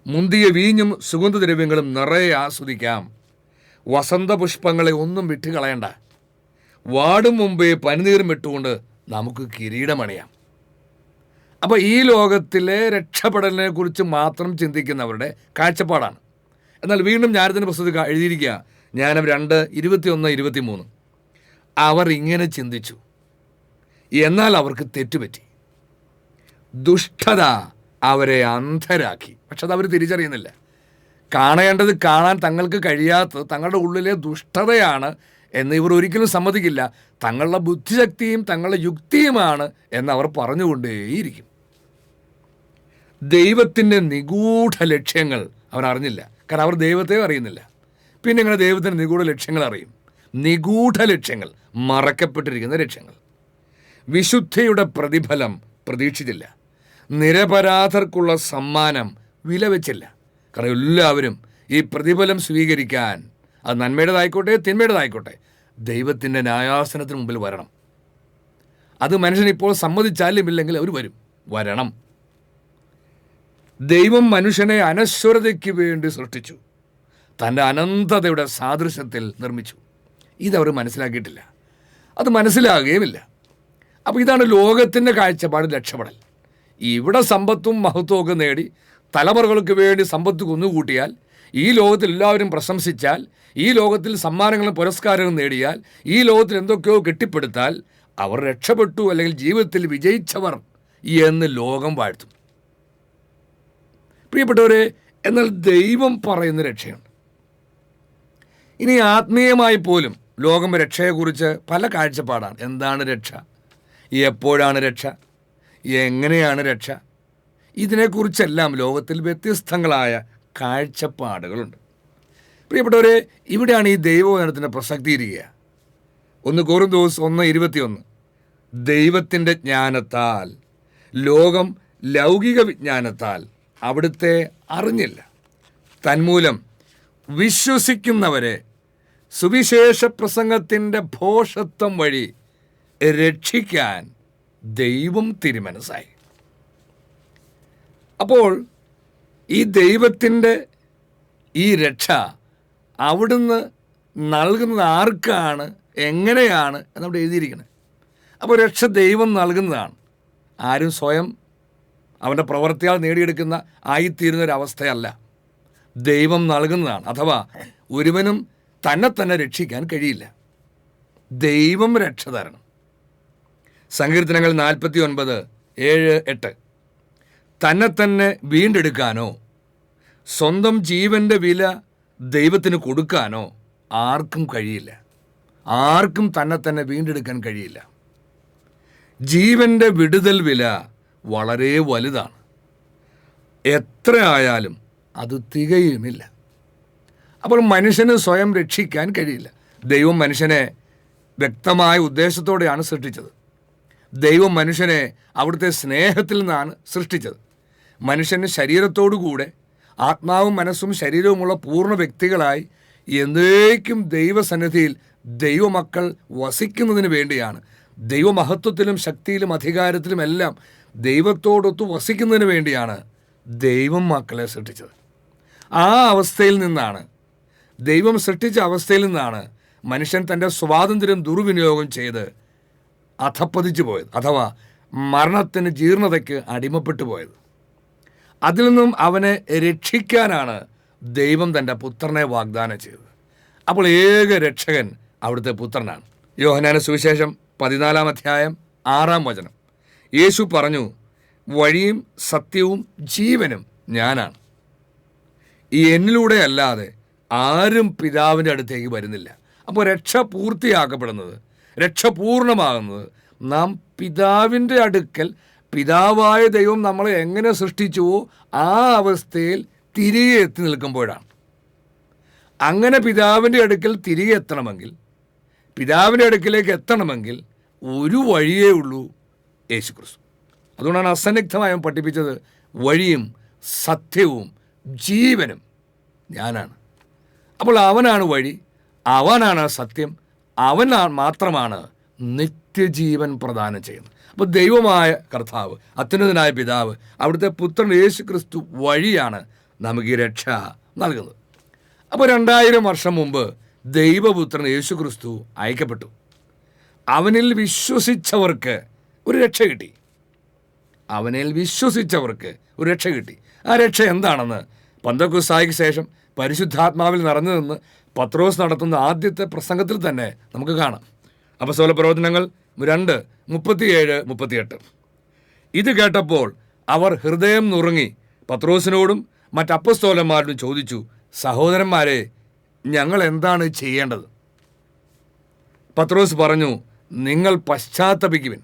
മുന്തിയ വീഞ്ഞും സുഗന്ധദ്രവ്യങ്ങളും നിറയെ ആസ്വദിക്കാം. വസന്തപുഷ്പങ്ങളെ ഒന്നും വിട്ടുകളയണ്ട. വാടും മുമ്പേ പനിനീറും ഇട്ടുകൊണ്ട് നമുക്ക് കിരീടമണിയാം. അപ്പോൾ ഈ ലോകത്തിലെ രക്ഷപ്പെടലിനെ കുറിച്ച് മാത്രം ചിന്തിക്കുന്നവരുടെ കാഴ്ചപ്പാടാണ്. എന്നാൽ വീണ്ടും ജ്ഞാനത്തിൻ്റെ പുസ്തകത്തിൽ എഴുതിയിരിക്കുക, ജ്ഞാനം 2:21-23, അവർ ഇങ്ങനെ ചിന്തിച്ചു, എന്നാൽ അവർക്ക് തെറ്റുപറ്റി. ദുഷ്ടത അവരെ അന്ധരാക്കി. പക്ഷെ അത് അവർ തിരിച്ചറിയുന്നില്ല. കാണേണ്ടത് കാണാൻ തങ്ങൾക്ക് കഴിയാത്തത് തങ്ങളുടെ ഉള്ളിലെ ദുഷ്ടതയാണ് എന്ന് ഇവർ ഒരിക്കലും സമ്മതിക്കില്ല. തങ്ങളുടെ ബുദ്ധിശക്തിയും തങ്ങളുടെ യുക്തിയുമാണ് എന്നവർ പറഞ്ഞുകൊണ്ടേയിരിക്കും. ദൈവത്തിൻ്റെ നിഗൂഢ ലക്ഷ്യങ്ങൾ അവർ അറിഞ്ഞില്ല. കാരണം അവർ ദൈവത്തെ അറിയുന്നില്ല. പിന്നെ ഇങ്ങനെ ദൈവത്തിൻ്റെ നിഗൂഢ ലക്ഷ്യങ്ങൾ അറിയും. നിഗൂഢ ലക്ഷ്യങ്ങൾ, മറക്കപ്പെട്ടിരിക്കുന്ന ലക്ഷ്യങ്ങൾ. വിശുദ്ധിയുടെ പ്രതിഫലം പ്രതീക്ഷിച്ചില്ല. നിരപരാധർക്കുള്ള സമ്മാനം വിലവെച്ചില്ല. കാരണം എല്ലാവരും ഈ പ്രതിഫലം സ്വീകരിക്കാൻ, അത് നന്മയുടേതായിക്കോട്ടെ തിന്മയുടേതായിക്കോട്ടെ, ദൈവത്തിൻ്റെ ന്യായാസനത്തിന് മുമ്പിൽ വരണം. അത് മനുഷ്യൻ ഇപ്പോൾ സമ്മതിച്ചാലും ഇല്ലെങ്കിൽ അവർ വരണം. ദൈവം മനുഷ്യനെ അനശ്വരതയ്ക്ക് വേണ്ടി സൃഷ്ടിച്ചു. തൻ്റെ അനന്തതയുടെ സാദൃശ്യത്തിൽ നിർമ്മിച്ചു. ഇതവർ മനസ്സിലാക്കിയിട്ടില്ല. അത് മനസ്സിലാകുകയുമില്ല. അപ്പോൾ ഇതാണ് ലോകത്തിൻ്റെ കാഴ്ചപ്പാട്. രക്ഷപ്പെടൽ ഇവിടെ സമ്പത്തും മഹത്വവും ഒക്കെ നേടി തലമുറകൾക്ക് വേണ്ടി സമ്പത്ത് കുന്നുകൂട്ടിയാൽ, ഈ ലോകത്തിൽ എല്ലാവരും പ്രശംസിച്ചാൽ, ഈ ലോകത്തിൽ സമ്മാനങ്ങളും പുരസ്കാരങ്ങളും നേടിയാൽ, ഈ ലോകത്തിൽ എന്തൊക്കെയോ കെട്ടിപ്പടുത്താൽ അവർ രക്ഷപ്പെട്ടു, അല്ലെങ്കിൽ ജീവിതത്തിൽ വിജയിച്ചവർ എന്ന് ലോകം വാഴ്ത്തും. പ്രിയപ്പെട്ടവരെ, എന്നാൽ ദൈവം പറയുന്ന രക്ഷയുണ്ട്. ഇനി ആത്മീയമായി പോലും ലോകം രക്ഷയെക്കുറിച്ച് പല കാഴ്ചപ്പാടാണ്. എന്താണ് രക്ഷ? എപ്പോഴാണ് രക്ഷ? എങ്ങനെയാണ് രക്ഷ? ഇതിനെക്കുറിച്ചെല്ലാം ലോകത്തിൽ വ്യത്യസ്തങ്ങളായ കാഴ്ചപ്പാടുകളുണ്ട്. പ്രിയപ്പെട്ടവരെ, ഇവിടെയാണ് ഈ ദൈവവചനത്തിൻ്റെ പ്രസക്തി ഇരിക്കുക. 1 കൊരിന്തോസ് 1:21, ദൈവത്തിൻ്റെ ജ്ഞാനത്താൽ ലോകം ലൗകിക വിജ്ഞാനത്താൽ അവിടുത്തെ അറിഞ്ഞില്ല. തന്മൂലം വിശ്വസിക്കുന്നവരെ സുവിശേഷ പ്രസംഗത്തിൻ്റെ ഭോഷത്വം വഴി രക്ഷിക്കാൻ ദൈവം തിരുമനസ്സായി. അപ്പോൾ ഈ ദൈവത്തിൻ്റെ ഈ രക്ഷ അവിടുന്ന് നൽകുന്നത് ആർക്കാണ്, എങ്ങനെയാണ് എന്നവിടെ എഴുതിയിരിക്കുന്നത്. അപ്പോൾ രക്ഷ ദൈവം നൽകുന്നതാണ്. ആരും സ്വയം അവൻ്റെ പ്രവൃത്തിയാൽ നേടിയെടുക്കുന്ന ആയിത്തീരുന്നൊരവസ്ഥയല്ല. ദൈവം നൽകുന്നതാണ്. അഥവാ ഒരുവനും തന്നെ രക്ഷിക്കാൻ കഴിയില്ല. ദൈവം രക്ഷ തരണം. സങ്കീർത്തനങ്ങൾ 49:7-8, തന്നെ വീണ്ടെടുക്കാനോ സ്വന്തം ജീവൻ്റെ വില ദൈവത്തിന് കൊടുക്കാനോ ആർക്കും കഴിയില്ല. ആർക്കും തന്നെ വീണ്ടെടുക്കാൻ കഴിയില്ല. ജീവൻ്റെ വിടുതൽ വില വളരെ വലുതാണ്. എത്ര ആയാലും അത് തികയുമില്ല. അപ്പോൾ മനുഷ്യന് സ്വയം രക്ഷിക്കാൻ കഴിയില്ല. ദൈവം മനുഷ്യനെ വ്യക്തമായ ഉദ്ദേശത്തോടെയാണ് സൃഷ്ടിച്ചത്. ദൈവം മനുഷ്യനെ അവിടുത്തെ സ്നേഹത്തിൽ നിന്നാണ് സൃഷ്ടിച്ചത്. മനുഷ്യന് ശരീരത്തോടുകൂടെ ആത്മാവും മനസ്സും ശരീരവുമുള്ള പൂർണ്ണ വ്യക്തികളായി എന്നേക്കും ദൈവസന്നിധിയിൽ ദൈവമക്കൾ വസിക്കുന്നതിന് വേണ്ടിയാണ്. ദൈവമഹത്വത്തിലും ശക്തിയിലും അധികാരത്തിലും എല്ലാം ദൈവത്തോടൊത്ത് വസിക്കുന്നതിന് വേണ്ടിയാണ് ദൈവം മക്കളെ സൃഷ്ടിച്ചത്. ആ അവസ്ഥയിൽ നിന്നാണ്, ദൈവം സൃഷ്ടിച്ച അവസ്ഥയിൽ നിന്നാണ് മനുഷ്യൻ തൻ്റെ സ്വാതന്ത്ര്യം ദുർവിനിയോഗം ചെയ്ത് അധപ്പതിച്ചു പോയത്, അഥവാ മരണത്തിന്, ജീർണതയ്ക്ക് അടിമപ്പെട്ടു പോയത്. അതിൽ നിന്നും അവനെ രക്ഷിക്കാനാണ് ദൈവം തൻ്റെ പുത്രനെ വാഗ്ദാനം ചെയ്തത്. അപ്പോൾ ഏക രക്ഷകൻ അവിടുത്തെ പുത്രനാണ്. യോഹന്നാന്റെ സുവിശേഷം 14 അധ്യായം 6 വചനം, യേശു പറഞ്ഞു, വഴിയും സത്യവും ജീവനും ഞാനാണ്. ഈ എന്നിലൂടെ അല്ലാതെ ആരും പിതാവിൻ്റെ അടുത്തേക്ക് വരുന്നില്ല. അപ്പോൾ രക്ഷ പൂർത്തിയാക്കപ്പെടുന്നത്, രക്ഷ പൂർണ്ണമാകുന്നത് നാം പിതാവിൻ്റെ അടുക്കൽ, പിതാവായ ദൈവം നമ്മളെ എങ്ങനെ സൃഷ്ടിച്ചുവോ ആ അവസ്ഥയിൽ തിരികെ എത്തി നിൽക്കുമ്പോഴാണ്. അങ്ങനെ പിതാവിൻ്റെ അടുക്കൽ തിരികെ എത്തണമെങ്കിൽ, പിതാവിൻ്റെ അടുക്കിലേക്ക് എത്തണമെങ്കിൽ ഒരു വഴിയേ ഉള്ളൂ, യേശുക്രിസ്തു. അതുകൊണ്ടാണ് അസന്നിഗ്ധമായി പഠിപ്പിച്ചത്, വഴിയും സത്യവും ജീവനും ഞാനാണ്. അപ്പോൾ അവനാണ് വഴി, അവനാണ് സത്യം, അവൻ മാത്രമാണ് നിത്യജീവൻ പ്രദാനം ചെയ്യുന്നത്. അപ്പോൾ ദൈവമായ കർത്താവ്, അത്യുന്നതനായ പിതാവ്, അവിടുത്തെ പുത്രൻ യേശു ക്രിസ്തു വഴിയാണ് നമുക്ക് ഈ രക്ഷ നൽകുന്നത്. അപ്പോൾ 2000 വർഷം മുമ്പ് ദൈവപുത്രൻ യേശു ക്രിസ്തു അയക്കപ്പെട്ടു. അവനിൽ വിശ്വസിച്ചവർക്ക് ഒരു രക്ഷ കിട്ടി. അവനിൽ വിശ്വസിച്ചവർക്ക് ഒരു രക്ഷ കിട്ടി. ആ രക്ഷ എന്താണെന്ന് പന്തക്കുസ്തായ്ക്ക് ശേഷം പരിശുദ്ധാത്മാവിൽ നിറഞ്ഞു നിന്ന് പത്രോസ് നടത്തുന്ന ആദ്യത്തെ പ്രസംഗത്തിൽ തന്നെ നമുക്ക് കാണാം. അപ്പോസ്തല പ്രവർത്തനങ്ങൾ 2:37-38. ഇത് കേട്ടപ്പോൾ അവർ ഹൃദയം നുറുങ്ങി പത്രോസിനോടും മറ്റ് അപ്പോസ്തലന്മാരോടും ചോദിച്ചു, സഹോദരന്മാരെ, ഞങ്ങൾ എന്താണ് ചെയ്യേണ്ടത്? പത്രോസ് പറഞ്ഞു, നിങ്ങൾ പശ്ചാത്തപിക്കുവിൻ.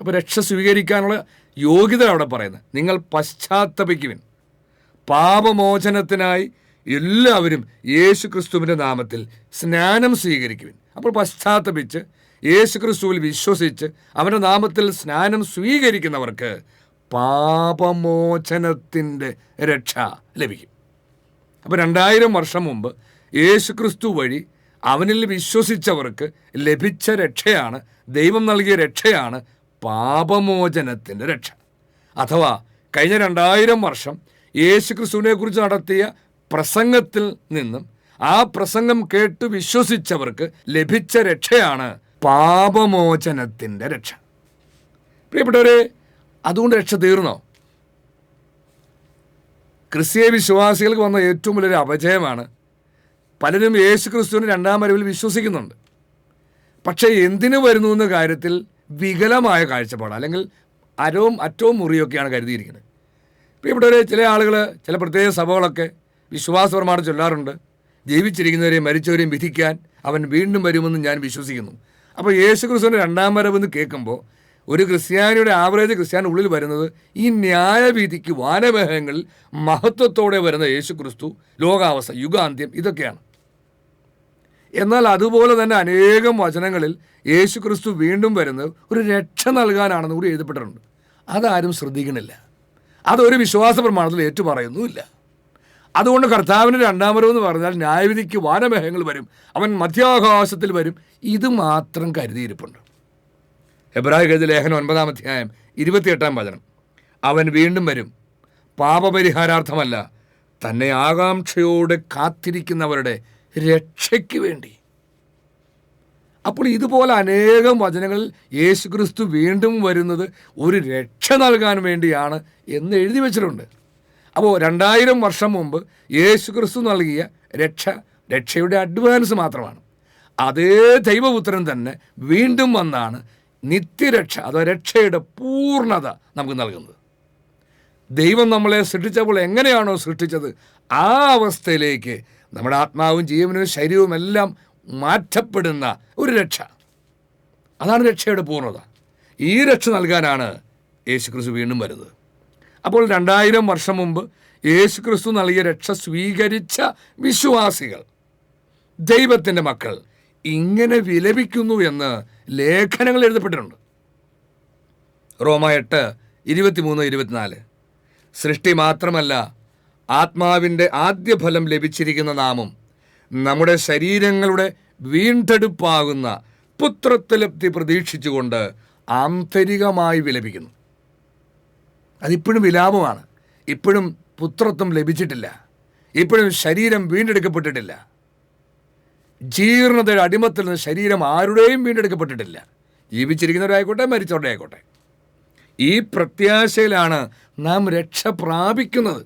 അപ്പോൾ രക്ഷ സ്വീകരിക്കാനുള്ള യോഗ്യത അവിടെ പറയുന്നത്, നിങ്ങൾ പശ്ചാത്തപിക്കുവിൻ. പാപമോചനത്തിനായി എല്ലാവരും യേശു ക്രിസ്തുവിൻ്റെ നാമത്തിൽ സ്നാനം സ്വീകരിക്കുവിൻ. അപ്പോൾ പശ്ചാത്തപിച്ച് യേശു ക്രിസ്തുവിൽ വിശ്വസിച്ച് അവൻ്റെ നാമത്തിൽ സ്നാനം സ്വീകരിക്കുന്നവർക്ക് പാപമോചനത്തിൻ്റെ രക്ഷ ലഭിക്കും. അപ്പോൾ 2000 വർഷം മുമ്പ് യേശു ക്രിസ്തു വഴി അവനിൽ വിശ്വസിച്ചവർക്ക് ലഭിച്ച രക്ഷയാണ്, ദൈവം നൽകിയ രക്ഷയാണ് പാപമോചനത്തിൻ്റെ രക്ഷ. അഥവാ കഴിഞ്ഞ 2000 വർഷം യേശു ക്രിസ്തുവിനെ കുറിച്ച് നടത്തിയ പ്രസംഗത്തിൽ നിന്നും ആ പ്രസംഗം കേട്ട് വിശ്വസിച്ചവർക്ക് ലഭിച്ച രക്ഷയാണ് പാപമോചനത്തിൻ്റെ രക്ഷ. പ്രിയപ്പെട്ടവരെ, അതുകൊണ്ട് രക്ഷ തീർന്നോ? ക്രിസ്തീയ വിശ്വാസികൾക്ക് വന്ന ഏറ്റവും വലിയൊരു അപജയമാണ്, പലരും യേശു ക്രിസ്തുവിന് 2ാം വരവിൽ വിശ്വസിക്കുന്നുണ്ട്, പക്ഷേ എന്തിനു വരുന്നു എന്ന കാര്യത്തിൽ വികലമായ കാഴ്ചപ്പാട്, അല്ലെങ്കിൽ അറ്റവും മുറിയൊക്കെയാണ് കരുതിയിരിക്കുന്നത്. പ്രിയപ്പെട്ടവരെ, ചില ആളുകൾ, ചില പ്രത്യേക സഭകളൊക്കെ വിശ്വാസപരമായിട്ട് ചൊല്ലാറുണ്ട്, ജീവിച്ചിരിക്കുന്നവരെയും മരിച്ചവരെയും വിധിക്കാൻ അവൻ വീണ്ടും വരുമെന്ന് ഞാൻ വിശ്വസിക്കുന്നു. അപ്പോൾ യേശു ക്രിസ്തുവിൻ്റെ 2ാം വരവെന്ന് കേൾക്കുമ്പോൾ ഒരു ക്രിസ്ത്യാനിയുടെ ആവറേജ് ക്രിസ്ത്യാനി ഉള്ളിൽ വരുന്നത് ഈ ന്യായവിധിക്ക് വാനമേഘങ്ങളിൽ മഹത്വത്തോടെ വരുന്ന യേശു ക്രിസ്തു, ലോകാവസ്ഥ, യുഗാന്ത്യം, ഇതൊക്കെയാണ്. എന്നാൽ അതുപോലെ തന്നെ അനേകം വചനങ്ങളിൽ യേശു ക്രിസ്തു വീണ്ടും വരുന്നത് ഒരു രക്ഷ നൽകാനാണെന്ന് കൂടി എഴുതപ്പെട്ടിട്ടുണ്ട്. അതാരും ശ്രദ്ധിക്കണില്ല, അതൊരു വിശ്വാസ പ്രമാണത്തിൽ ഏറ്റുപറയുന്നുമില്ല. അതുകൊണ്ട് കർത്താവിൻ്റെ 2ാം വരവെന്ന് പറഞ്ഞാൽ ന്യായവിധിക്ക് വാനമേഘങ്ങൾ വരും, അവൻ മധ്യാകാശത്തിൽ വരും, ഇത് മാത്രം കരുതിയിരിപ്പുണ്ട്. എബ്രായർ ലേഖനം 9-ാം അധ്യായം 28-ാം വചനം, അവൻ വീണ്ടും വരും, പാപപരിഹാരാർത്ഥമല്ല, തന്നെ ആകാംക്ഷയോടെ കാത്തിരിക്കുന്നവരുടെ രക്ഷയ്ക്ക് വേണ്ടി. അപ്പോൾ ഇതുപോലെ അനേകം വചനങ്ങളിൽ യേശു ക്രിസ്തു വീണ്ടും വരുന്നത് ഒരു രക്ഷ നൽകാൻ വേണ്ടിയാണ് എന്ന് എഴുതി വച്ചിട്ടുണ്ട്. അപ്പോൾ 2000 വർഷം മുമ്പ് യേശു ക്രിസ്തു നൽകിയ രക്ഷയുടെ അഡ്വാൻസ് മാത്രമാണ്. അതേ ദൈവപുത്രൻ തന്നെ വീണ്ടും വന്നാണ് നിത്യരക്ഷ, അഥവാ രക്ഷയുടെ പൂർണ്ണത നമുക്ക് നൽകുന്നത്. ദൈവം നമ്മളെ സൃഷ്ടിച്ചപ്പോൾ എങ്ങനെയാണോ സൃഷ്ടിച്ചത് ആ അവസ്ഥയിലേക്ക് നമ്മുടെ ആത്മാവും ജീവനും ശരീരവും എല്ലാം മാറ്റപ്പെടുന്ന ഒരു രക്ഷ, അതാണ് രക്ഷയുടെ പൂർണ്ണത. ഈ രക്ഷ നൽകാനാണ് യേശു ക്രിസ്തു വീണ്ടും വരുന്നത്. അപ്പോൾ 2000 വർഷം മുമ്പ് യേശു ക്രിസ്തു നൽകിയ രക്ഷ സ്വീകരിച്ച വിശ്വാസികൾ, ദൈവത്തിൻ്റെ മക്കൾ, ഇങ്ങനെ വിലപിക്കുന്നു എന്ന് ലേഖനങ്ങൾ എഴുതപ്പെട്ടിട്ടുണ്ട്. റോമ 8:23-24. സൃഷ്ടി മാത്രമല്ല, ആത്മാവിൻ്റെ ആദ്യ ഫലം ലഭിച്ചിരിക്കുന്ന നാമും നമ്മുടെ ശരീരങ്ങളുടെ വീണ്ടെടുപ്പാകുന്ന പുത്രത്വലബ്ധി പ്രതീക്ഷിച്ചുകൊണ്ട് ആന്തരികമായി വിലപിക്കുന്നു. അതിപ്പോഴും വിലാപമാണ്. ഇപ്പോഴും പുത്രത്വം ലഭിച്ചിട്ടില്ല. ഇപ്പോഴും ശരീരം വീണ്ടെടുക്കപ്പെട്ടിട്ടില്ല. ജീർണതയുടെ അടിമത്തിൽ നിന്ന് ശരീരം ആരുടെയും വീണ്ടെടുക്കപ്പെട്ടിട്ടില്ല. ജീവിച്ചിരിക്കുന്നവരായിക്കോട്ടെ, മരിച്ചവരുടെ ആയിക്കോട്ടെ. ഈ പ്രത്യാശയിലാണ് നാം രക്ഷ പ്രാപിക്കുന്നത്.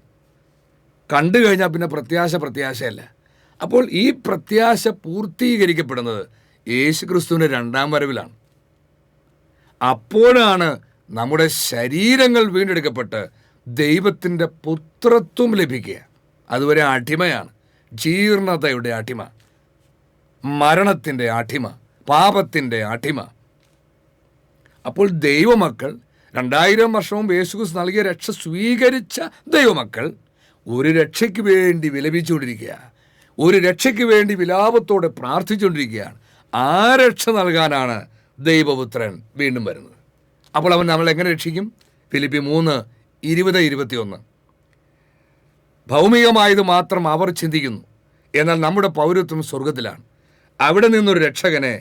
കണ്ടു കഴിഞ്ഞാൽ പിന്നെ പ്രത്യാശയല്ല. അപ്പോൾ ഈ പ്രത്യാശ പൂർത്തീകരിക്കപ്പെടുന്നത് യേശുക്രിസ്തുവിൻ്റെ രണ്ടാം വരവിലാണ്. അപ്പോഴാണ് നമ്മുടെ ശരീരങ്ങൾ വീണ്ടെടുക്കപ്പെട്ട് ദൈവത്തിൻ്റെ പുത്രത്വം ലഭിക്കുക. അതുവരെ അടിമയാണ്, ജീർണതയുടെ അടിമ, മരണത്തിൻ്റെ അടിമ, പാപത്തിൻ്റെ അടിമ. അപ്പോൾ ദൈവമക്കൾ 2000 വർഷം മുമ്പ് യേശുക്രിസ്തു നൽകിയ രക്ഷ സ്വീകരിച്ച ദൈവമക്കൾ ഒരു രക്ഷയ്ക്ക് വേണ്ടി വിലപിച്ചുകൊണ്ടിരിക്കുക, ഒരു രക്ഷയ്ക്ക് വേണ്ടി വിലാപത്തോടെ പ്രാർത്ഥിച്ചുകൊണ്ടിരിക്കുകയാണ്. ആ രക്ഷ നൽകാനാണ് ദൈവപുത്രൻ വീണ്ടും വരുന്നത്. അപ്പോൾ അവൻ നമ്മളെ എങ്ങനെ രക്ഷിക്കും? ഫിലിപ്പി 3:20-21. ഭൗമികമായത് മാത്രം അവർ ചിന്തിക്കുന്നു, എന്നാൽ നമ്മുടെ പൗരത്വം സ്വർഗത്തിലാണ്. അവിടെ നിന്നൊരു രക്ഷകനെ,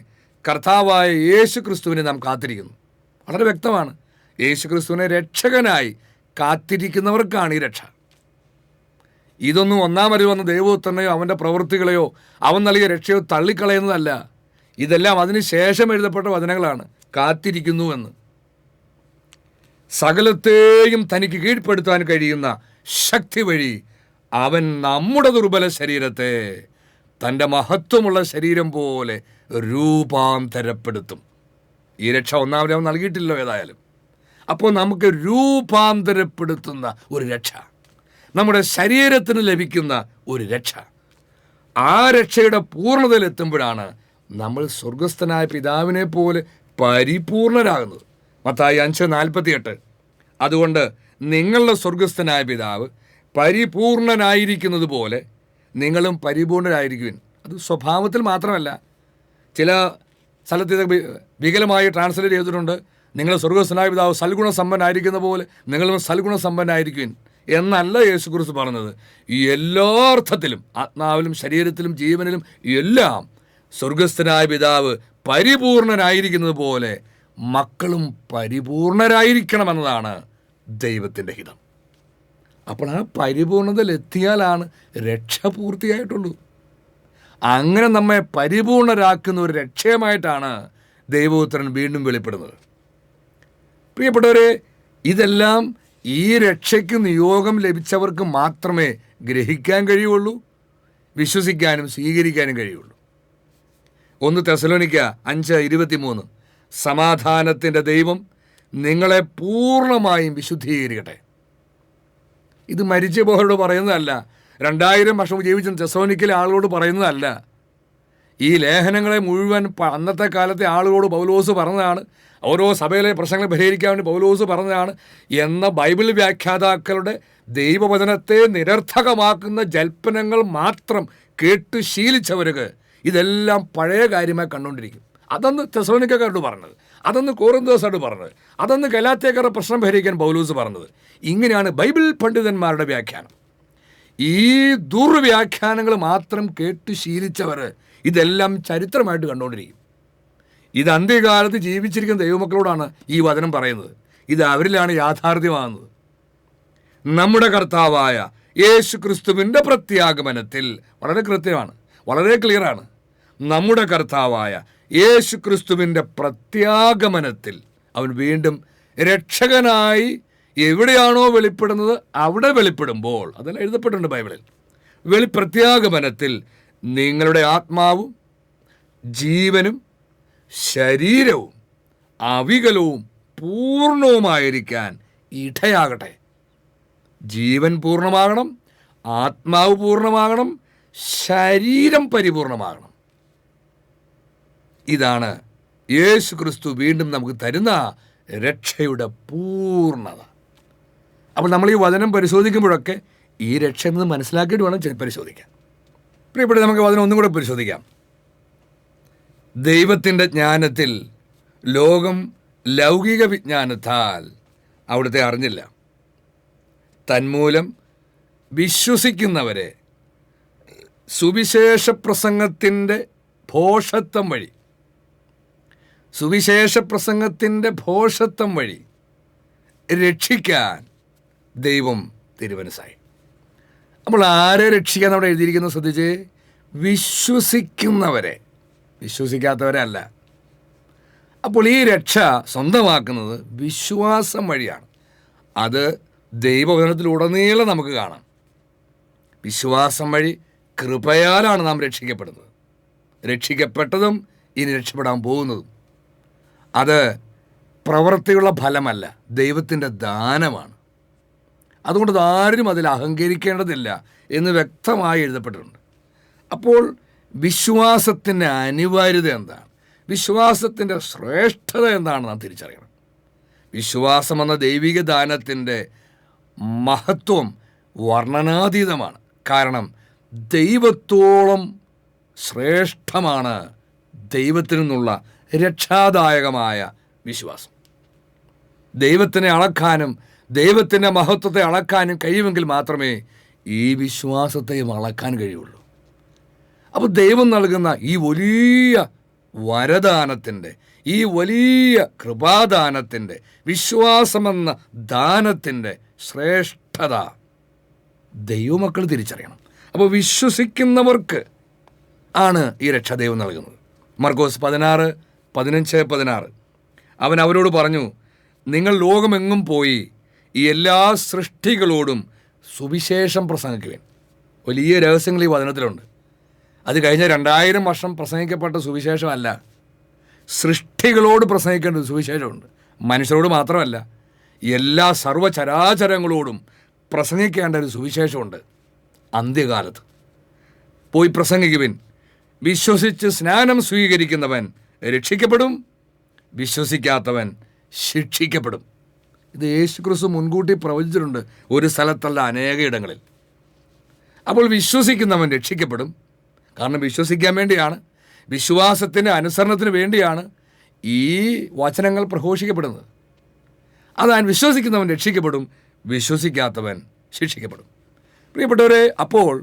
കർത്താവായ യേശുക്രിസ്തുവിനെ നാം കാത്തിരിക്കുന്നു. വളരെ വ്യക്തമാണ്. യേശുക്രിസ്തുവിനെ രക്ഷകനായി കാത്തിരിക്കുന്നവർക്കാണ് ഈ രക്ഷ. ഇതൊന്നും ഒന്നാം വരവിൽ വന്ന ദൈവപുത്രനെയോ അവൻ്റെ പ്രവൃത്തികളെയോ അവൻ നൽകിയ രക്ഷയോ തള്ളിക്കളയുന്നതല്ല. ഇതെല്ലാം അതിന് ശേഷം എഴുതപ്പെട്ട വചനങ്ങളാണ്. കാത്തിരിക്കുന്നുവെന്ന്. സകലത്തെയും തനിക്ക് കീഴ്പ്പെടുത്താൻ കഴിയുന്ന ശക്തി വഴി അവൻ നമ്മുടെ ദുർബല ശരീരത്തെ തൻ്റെ മഹത്വമുള്ള ശരീരം പോലെ രൂപാന്തരപ്പെടുത്തും. ഈ രക്ഷ ഒന്നാമത് അവൻ നൽകിയിട്ടില്ലോ ഏതായാലും. അപ്പോൾ നമുക്ക് രൂപാന്തരപ്പെടുത്തുന്ന ഒരു രക്ഷ, നമ്മുടെ ശരീരത്തിന് ലഭിക്കുന്ന ഒരു രക്ഷ, ആ രക്ഷയുടെ പൂർണ്ണതയിലെത്തുമ്പോഴാണ് നമ്മൾ സ്വർഗസ്ഥനായ പിതാവിനെ പോലെ പരിപൂർണരാകുന്നത്. മത്തായി 5:48. അതുകൊണ്ട് നിങ്ങളുടെ സ്വർഗസ്ഥനായ പിതാവ് പരിപൂർണനായിരിക്കുന്നത് പോലെ നിങ്ങളും പരിപൂർണരായിരിക്കുവിൻ. അത് സ്വഭാവത്തിൽ മാത്രമല്ല. ചില സ്ഥലത്ത് ഇത് വികലമായി ട്രാൻസ്ലേറ്റ് ചെയ്തിട്ടുണ്ട്. നിങ്ങൾ സ്വർഗസ്ഥനായ പിതാവ് സൽഗുണസമ്പന്നായിരിക്കുന്ന പോലെ നിങ്ങളും സൽഗുണസമ്പന്നായിരിക്കുവിൻ എന്നല്ല യേശുക്രിസ്തു പറഞ്ഞത്. ഈ എല്ലാ അർത്ഥത്തിലും, ആത്മാവിലും ശരീരത്തിലും ജീവനിലും എല്ലാം സ്വർഗസ്ഥനായ പിതാവ് പരിപൂർണനായിരിക്കുന്നത് പോലെ മക്കളും പരിപൂർണരായിരിക്കണമെന്നതാണ് ദൈവത്തിൻ്റെ ഹിതം. അപ്പോൾ ആ പരിപൂർണതയിലെത്തിയാലാണ് രക്ഷ പൂർത്തിയായിട്ടുള്ളൂ. അങ്ങനെ നമ്മെ പരിപൂർണരാക്കുന്ന ഒരു രക്ഷയമായിട്ടാണ് ദൈവപുത്രൻ വീണ്ടും വെളിപ്പെടുന്നത്. പ്രിയപ്പെട്ടവരെ, ഇതെല്ലാം ഈ രക്ഷയ്ക്ക് നിയോഗം ലഭിച്ചവർക്ക് മാത്രമേ ഗ്രഹിക്കാൻ കഴിയുള്ളൂ, വിശ്വസിക്കാനും സ്വീകരിക്കാനും കഴിയുള്ളൂ. 1 തെസ്സലോനിക്ക 5:23. സമാധാനത്തിൻ്റെ ദൈവം നിങ്ങളെ പൂർണ്ണമായും വിശുദ്ധീകരിക്കട്ടെ. ഇത് മരിച്ചുപോയവരോട് പറയുന്നതല്ല, 2000 വർഷം ജീവിച്ച തെസ്സലോനിക്കയിലെ ആളുകളോട് പറയുന്നതല്ല. ഈ ലേഖനങ്ങളെ മുഴുവൻ അന്നത്തെ കാലത്തെ ആളുകളോട് പൗലോസ് പറഞ്ഞതാണ്. ഓരോ സഭയിലെ പ്രശ്നങ്ങൾ പരിഹരിക്കാൻ വേണ്ടി പൗലോസ് പറഞ്ഞതാണ് എന്ന ബൈബിൾ വ്യാഖ്യാതാക്കളുടെ ദൈവവചനത്തെ നിരർത്ഥകമാക്കുന്ന ജൽപ്പനങ്ങൾ മാത്രം കേട്ട് ശീലിച്ചവർക്ക് ഇതെല്ലാം പഴയ കാര്യമായി കണ്ടുകൊണ്ടിരിക്കും. അതൊന്ന് തെസ്സലോനിക്കക്കാരോട് പറഞ്ഞത്, അതൊന്ന് കോറിന്തോസായിട്ട് പറഞ്ഞത്, അതൊന്ന് ഗലാത്യക്കാരുടെ പ്രശ്നം പരിഹരിക്കാൻ പൗലോസ് പറഞ്ഞത്. ഇങ്ങനെയാണ് ബൈബിൾ പണ്ഡിതന്മാരുടെ വ്യാഖ്യാനം. ഈ ദുർവ്യാഖ്യാനങ്ങൾ മാത്രം കേട്ട് ശീലിച്ചവർ ഇതെല്ലാം ചരിത്രമായിട്ട് കണ്ടുകൊണ്ടിരിക്കും. ഇത് അന്ത്യകാലത്ത് ജീവിച്ചിരിക്കുന്ന ദൈവമക്കളോടാണ് ഈ വചനം പറയുന്നത്. ഇത് അവരിലാണ് യാഥാർത്ഥ്യമാകുന്നത്. നമ്മുടെ കർത്താവായ യേശുക്രിസ്തുവിൻ്റെ പ്രത്യാഗമനത്തിൽ വളരെ കൃത്യമാണ്, വളരെ ക്ലിയറാണ്. നമ്മുടെ കർത്താവായ യേശുക്രിസ്തുവിൻ്റെ പ്രത്യാഗമനത്തിൽ അവൻ വീണ്ടും രക്ഷകനായി എവിടെയാണോ വെളിപ്പെടുന്നത് അവിടെ വെളിപ്പെടുമ്പോൾ, അതെല്ലാം എഴുതപ്പെട്ടിട്ടുണ്ട് ബൈബിളിൽ. പ്രത്യാഗമനത്തിൽ നിങ്ങളുടെ ആത്മാവും ജീവനും ശരീരവും അവികലവും പൂർണ്ണവുമായിരിക്കാൻ ഇടയാകട്ടെ. ജീവൻ പൂർണ്ണമാകണം, ആത്മാവ് പൂർണ്ണമാകണം, ശരീരം പരിപൂർണമാകണം. ഇതാണ് യേശുക്രിസ്തു വീണ്ടും നമുക്ക് തരുന്ന രക്ഷയുടെ പൂർണ്ണത. അപ്പോൾ നമ്മൾ ഈ വചനം പരിശോധിക്കുമ്പോഴൊക്കെ ഈ രക്ഷ എന്നത് മനസ്സിലാക്കിയിട്ട് വേണം പരിശോധിക്കാൻ. പ്രിയപ്പെട്ട, നമുക്ക് വചനം ഒന്നും കൂടെ പരിശോധിക്കാം. ദൈവത്തിൻ്റെ ജ്ഞാനത്തിൽ ലോകം ലൗകിക വിജ്ഞാനത്താൽ അവിടുത്തെ അറിഞ്ഞില്ല. തന്മൂലം വിശ്വസിക്കുന്നവരെ സുവിശേഷ പ്രസംഗത്തിൻ്റെ ഭോഷത്വം വഴി രക്ഷിക്കാൻ ദൈവം തിരുമനസ്സായി. നമ്മൾ ആരെ രക്ഷിക്കാൻ അവിടെ എഴുതിയിരിക്കുന്നത് ശ്രദ്ധിച്ച്, വിശ്വസിക്കുന്നവരെ, വിശ്വസിക്കാത്തവരെ അല്ല. അപ്പോൾ ഈ രക്ഷ സ്വന്തമാക്കുന്നത് വിശ്വാസം വഴിയാണ്. അത് ദൈവവചനത്തിലുടനീളം നമുക്ക് കാണാം. വിശ്വാസം വഴി കൃപയാലാണ് നാം രക്ഷിക്കപ്പെടുന്നത്, രക്ഷിക്കപ്പെട്ടതും ഇനി രക്ഷപ്പെടാൻ പോകുന്നതും. അത് പ്രവൃത്തിയുള്ള ഫലമല്ല, ദൈവത്തിൻ്റെ ദാനമാണ്. അതുകൊണ്ട് ആരും അതിൽ അഹങ്കരിക്കേണ്ടതില്ല എന്ന് വ്യക്തമായി എഴുതപ്പെട്ടിട്ടുണ്ട്. അപ്പോൾ വിശ്വാസത്തിൻ്റെ അനിവാര്യത എന്താണ്, വിശ്വാസത്തിൻ്റെ ശ്രേഷ്ഠത എന്താണെന്ന് നാം തിരിച്ചറിയണം. വിശ്വാസം എന്ന ദൈവിക ദാനത്തിൻ്റെ മഹത്വം വർണ്ണനാതീതമാണ്. കാരണം ദൈവത്തോളം ശ്രേഷ്ഠമാണ് ദൈവത്തിൽ നിന്നുള്ള രക്ഷാദായകമായ വിശ്വാസം. ദൈവത്തിനെ അളക്കാനും ദൈവത്തിൻ്റെ മഹത്വത്തെ അളക്കാനും കഴിയുമെങ്കിൽ മാത്രമേ ഈ വിശ്വാസത്തെയും അളക്കാൻ കഴിയുള്ളൂ. അപ്പോൾ ദൈവം നൽകുന്ന ഈ വലിയ വരദാനത്തിൻ്റെ, ഈ വലിയ കൃപാദാനത്തിൻ്റെ, വിശ്വാസമെന്ന ദാനത്തിൻ്റെ ശ്രേഷ്ഠത ദൈവമക്കൾ തിരിച്ചറിയണം. അപ്പോൾ വിശ്വസിക്കുന്നവർക്ക് ആണ് ഈ രക്ഷ ദൈവം നൽകുന്നത്. മർക്കോസ് 16:15-16 അവൻ അവരോട് പറഞ്ഞു, നിങ്ങൾ ലോകമെങ്ങും പോയി ഈ എല്ലാ സൃഷ്ടികളോടും സുവിശേഷം പ്രസംഗിക്കുവേൻ. വലിയ രഹസ്യങ്ങൾ ഈ വചനത്തിലുണ്ട്. അത് കഴിഞ്ഞ 2000 വർഷം പ്രസംഗിക്കപ്പെട്ട സുവിശേഷമല്ല, സൃഷ്ടികളോട് പ്രസംഗിക്കേണ്ട സുവിശേഷമുണ്ട്. മനുഷ്യരോട് മാത്രമല്ല, എല്ലാ സർവ്വചരാചരങ്ങളോടും പ്രസംഗിക്കേണ്ട ഒരു സുവിശേഷമുണ്ട്. അന്ത്യകാലത്ത് പോയി പ്രസംഗിക്കുവിൻ. വിശ്വസിച്ച് സ്നാനം സ്വീകരിക്കുന്നവൻ രക്ഷിക്കപ്പെടും, വിശ്വസിക്കാത്തവൻ ശിക്ഷിക്കപ്പെടും. ഇത് യേശുക്രിസ്തു മുൻകൂട്ടി പ്രവചിച്ചിട്ടുണ്ട്, ഒരു സ്ഥലത്തല്ല, അനേക ഇടങ്ങളിൽ. അപ്പോൾ വിശ്വസിക്കുന്നവൻ രക്ഷിക്കപ്പെടും. കാരണം വിശ്വസിക്കാൻ വേണ്ടിയാണ്, വിശ്വാസത്തിൻ്റെ അനുസരണത്തിന് വേണ്ടിയാണ് ഈ വചനങ്ങൾ പ്രഘോഷിക്കപ്പെടുന്നത്. അതാണ് വിശ്വസിക്കുന്നവൻ രക്ഷിക്കപ്പെടും, വിശ്വസിക്കാത്തവൻ ശിക്ഷിക്കപ്പെടും. പ്രിയപ്പെട്ടവരെ, അപ്പോൾ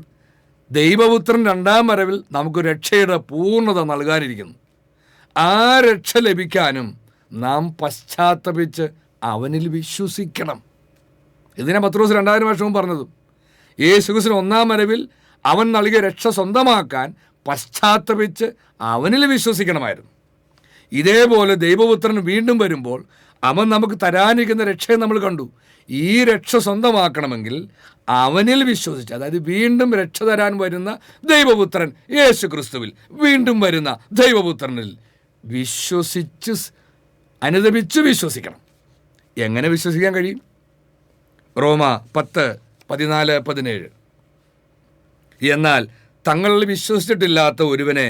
ദൈവപുത്രൻ രണ്ടാം വരവിൽ നമുക്ക് രക്ഷയുടെ പൂർണ്ണത നൽകാനിരിക്കുന്നു. ആ രക്ഷ ലഭിക്കാനും നാം പശ്ചാത്തപിച്ച് അവനിൽ വിശ്വസിക്കണം. ഇതിനെ പത്രോസ് 2000 വർഷവും പറഞ്ഞതും. യേശുക്രിസ്തു ഒന്നാം വരവിൽ അവൻ നൽകിയ രക്ഷ സ്വന്തമാക്കാൻ പശ്ചാത്തപിച്ച് അവനിൽ വിശ്വസിക്കണമായിരുന്നു. ഇതേപോലെ ദൈവപുത്രൻ വീണ്ടും വരുമ്പോൾ അവൻ നമുക്ക് തരാനിരിക്കുന്ന രക്ഷയെ നമ്മൾ കണ്ടു. ഈ രക്ഷ സ്വന്തമാക്കണമെങ്കിൽ അവനിൽ വിശ്വസിച്ച്, അതായത് വീണ്ടും രക്ഷ തരാൻ വരുന്ന ദൈവപുത്രൻ യേശുക്രിസ്തുവിൽ, വീണ്ടും വരുന്ന ദൈവപുത്രനിൽ വിശ്വസിച്ച് അനുദപിച്ച് വിശ്വസിക്കണം. എങ്ങനെ വിശ്വസിക്കാൻ കഴിയും? റോമ 10:14-17 എന്നാൽ തങ്ങളിൽ വിശ്വസിച്ചിട്ടില്ലാത്ത ഒരുവനെ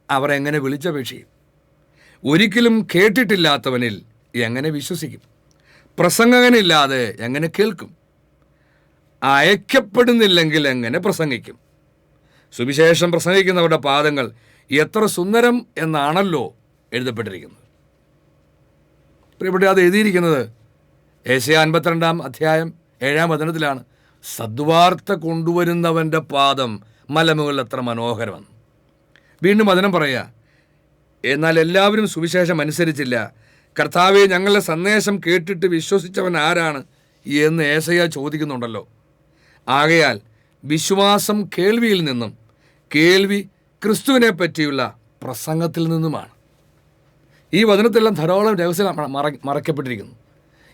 അവർ എങ്ങനെ വിളിച്ചപേക്ഷിക്കും? ഒരിക്കലും കേട്ടിട്ടില്ലാത്തവനിൽ എങ്ങനെ വിശ്വസിക്കും? പ്രസംഗകനില്ലാതെ എങ്ങനെ കേൾക്കും? അയക്കപ്പെടുന്നില്ലെങ്കിൽ എങ്ങനെ പ്രസംഗിക്കും? സുവിശേഷം പ്രസംഗിക്കുന്നവരുടെ പാദങ്ങൾ എത്ര സുന്ദരം എന്നാണല്ലോ എഴുതപ്പെട്ടിരിക്കുന്നത്. പ്രിയപ്പെട്ട, അത് എഴുതിയിരിക്കുന്നത് ഏശയ്യാ 52-7 വചനത്തിലാണ്. സദ്വാർത്ത കൊണ്ടുവരുന്നവൻ്റെ പാദം മലമുകളിൽ എത്ര മനോഹരമെന്ന്. വീണ്ടും വചനം പറയുക, എന്നാൽ എല്ലാവരും സുവിശേഷം അനുസരിച്ചില്ല. കർത്താവെ, ഞങ്ങളുടെ സന്ദേശം കേട്ടിട്ട് വിശ്വസിച്ചവൻ ആരാണ് എന്ന് ഏശയ്യാ ചോദിക്കുന്നുണ്ടല്ലോ. ആകയാൽ വിശ്വാസം കേൾവിയിൽ നിന്നും, കേൾവി ക്രിസ്തുവിനെ പറ്റിയുള്ള പ്രസംഗത്തിൽ നിന്നുമാണ്. ഈ വചനത്തിലെല്ലാം ധാരാളം രഹസ്യം മറയ്ക്കപ്പെട്ടിരിക്കുന്നു.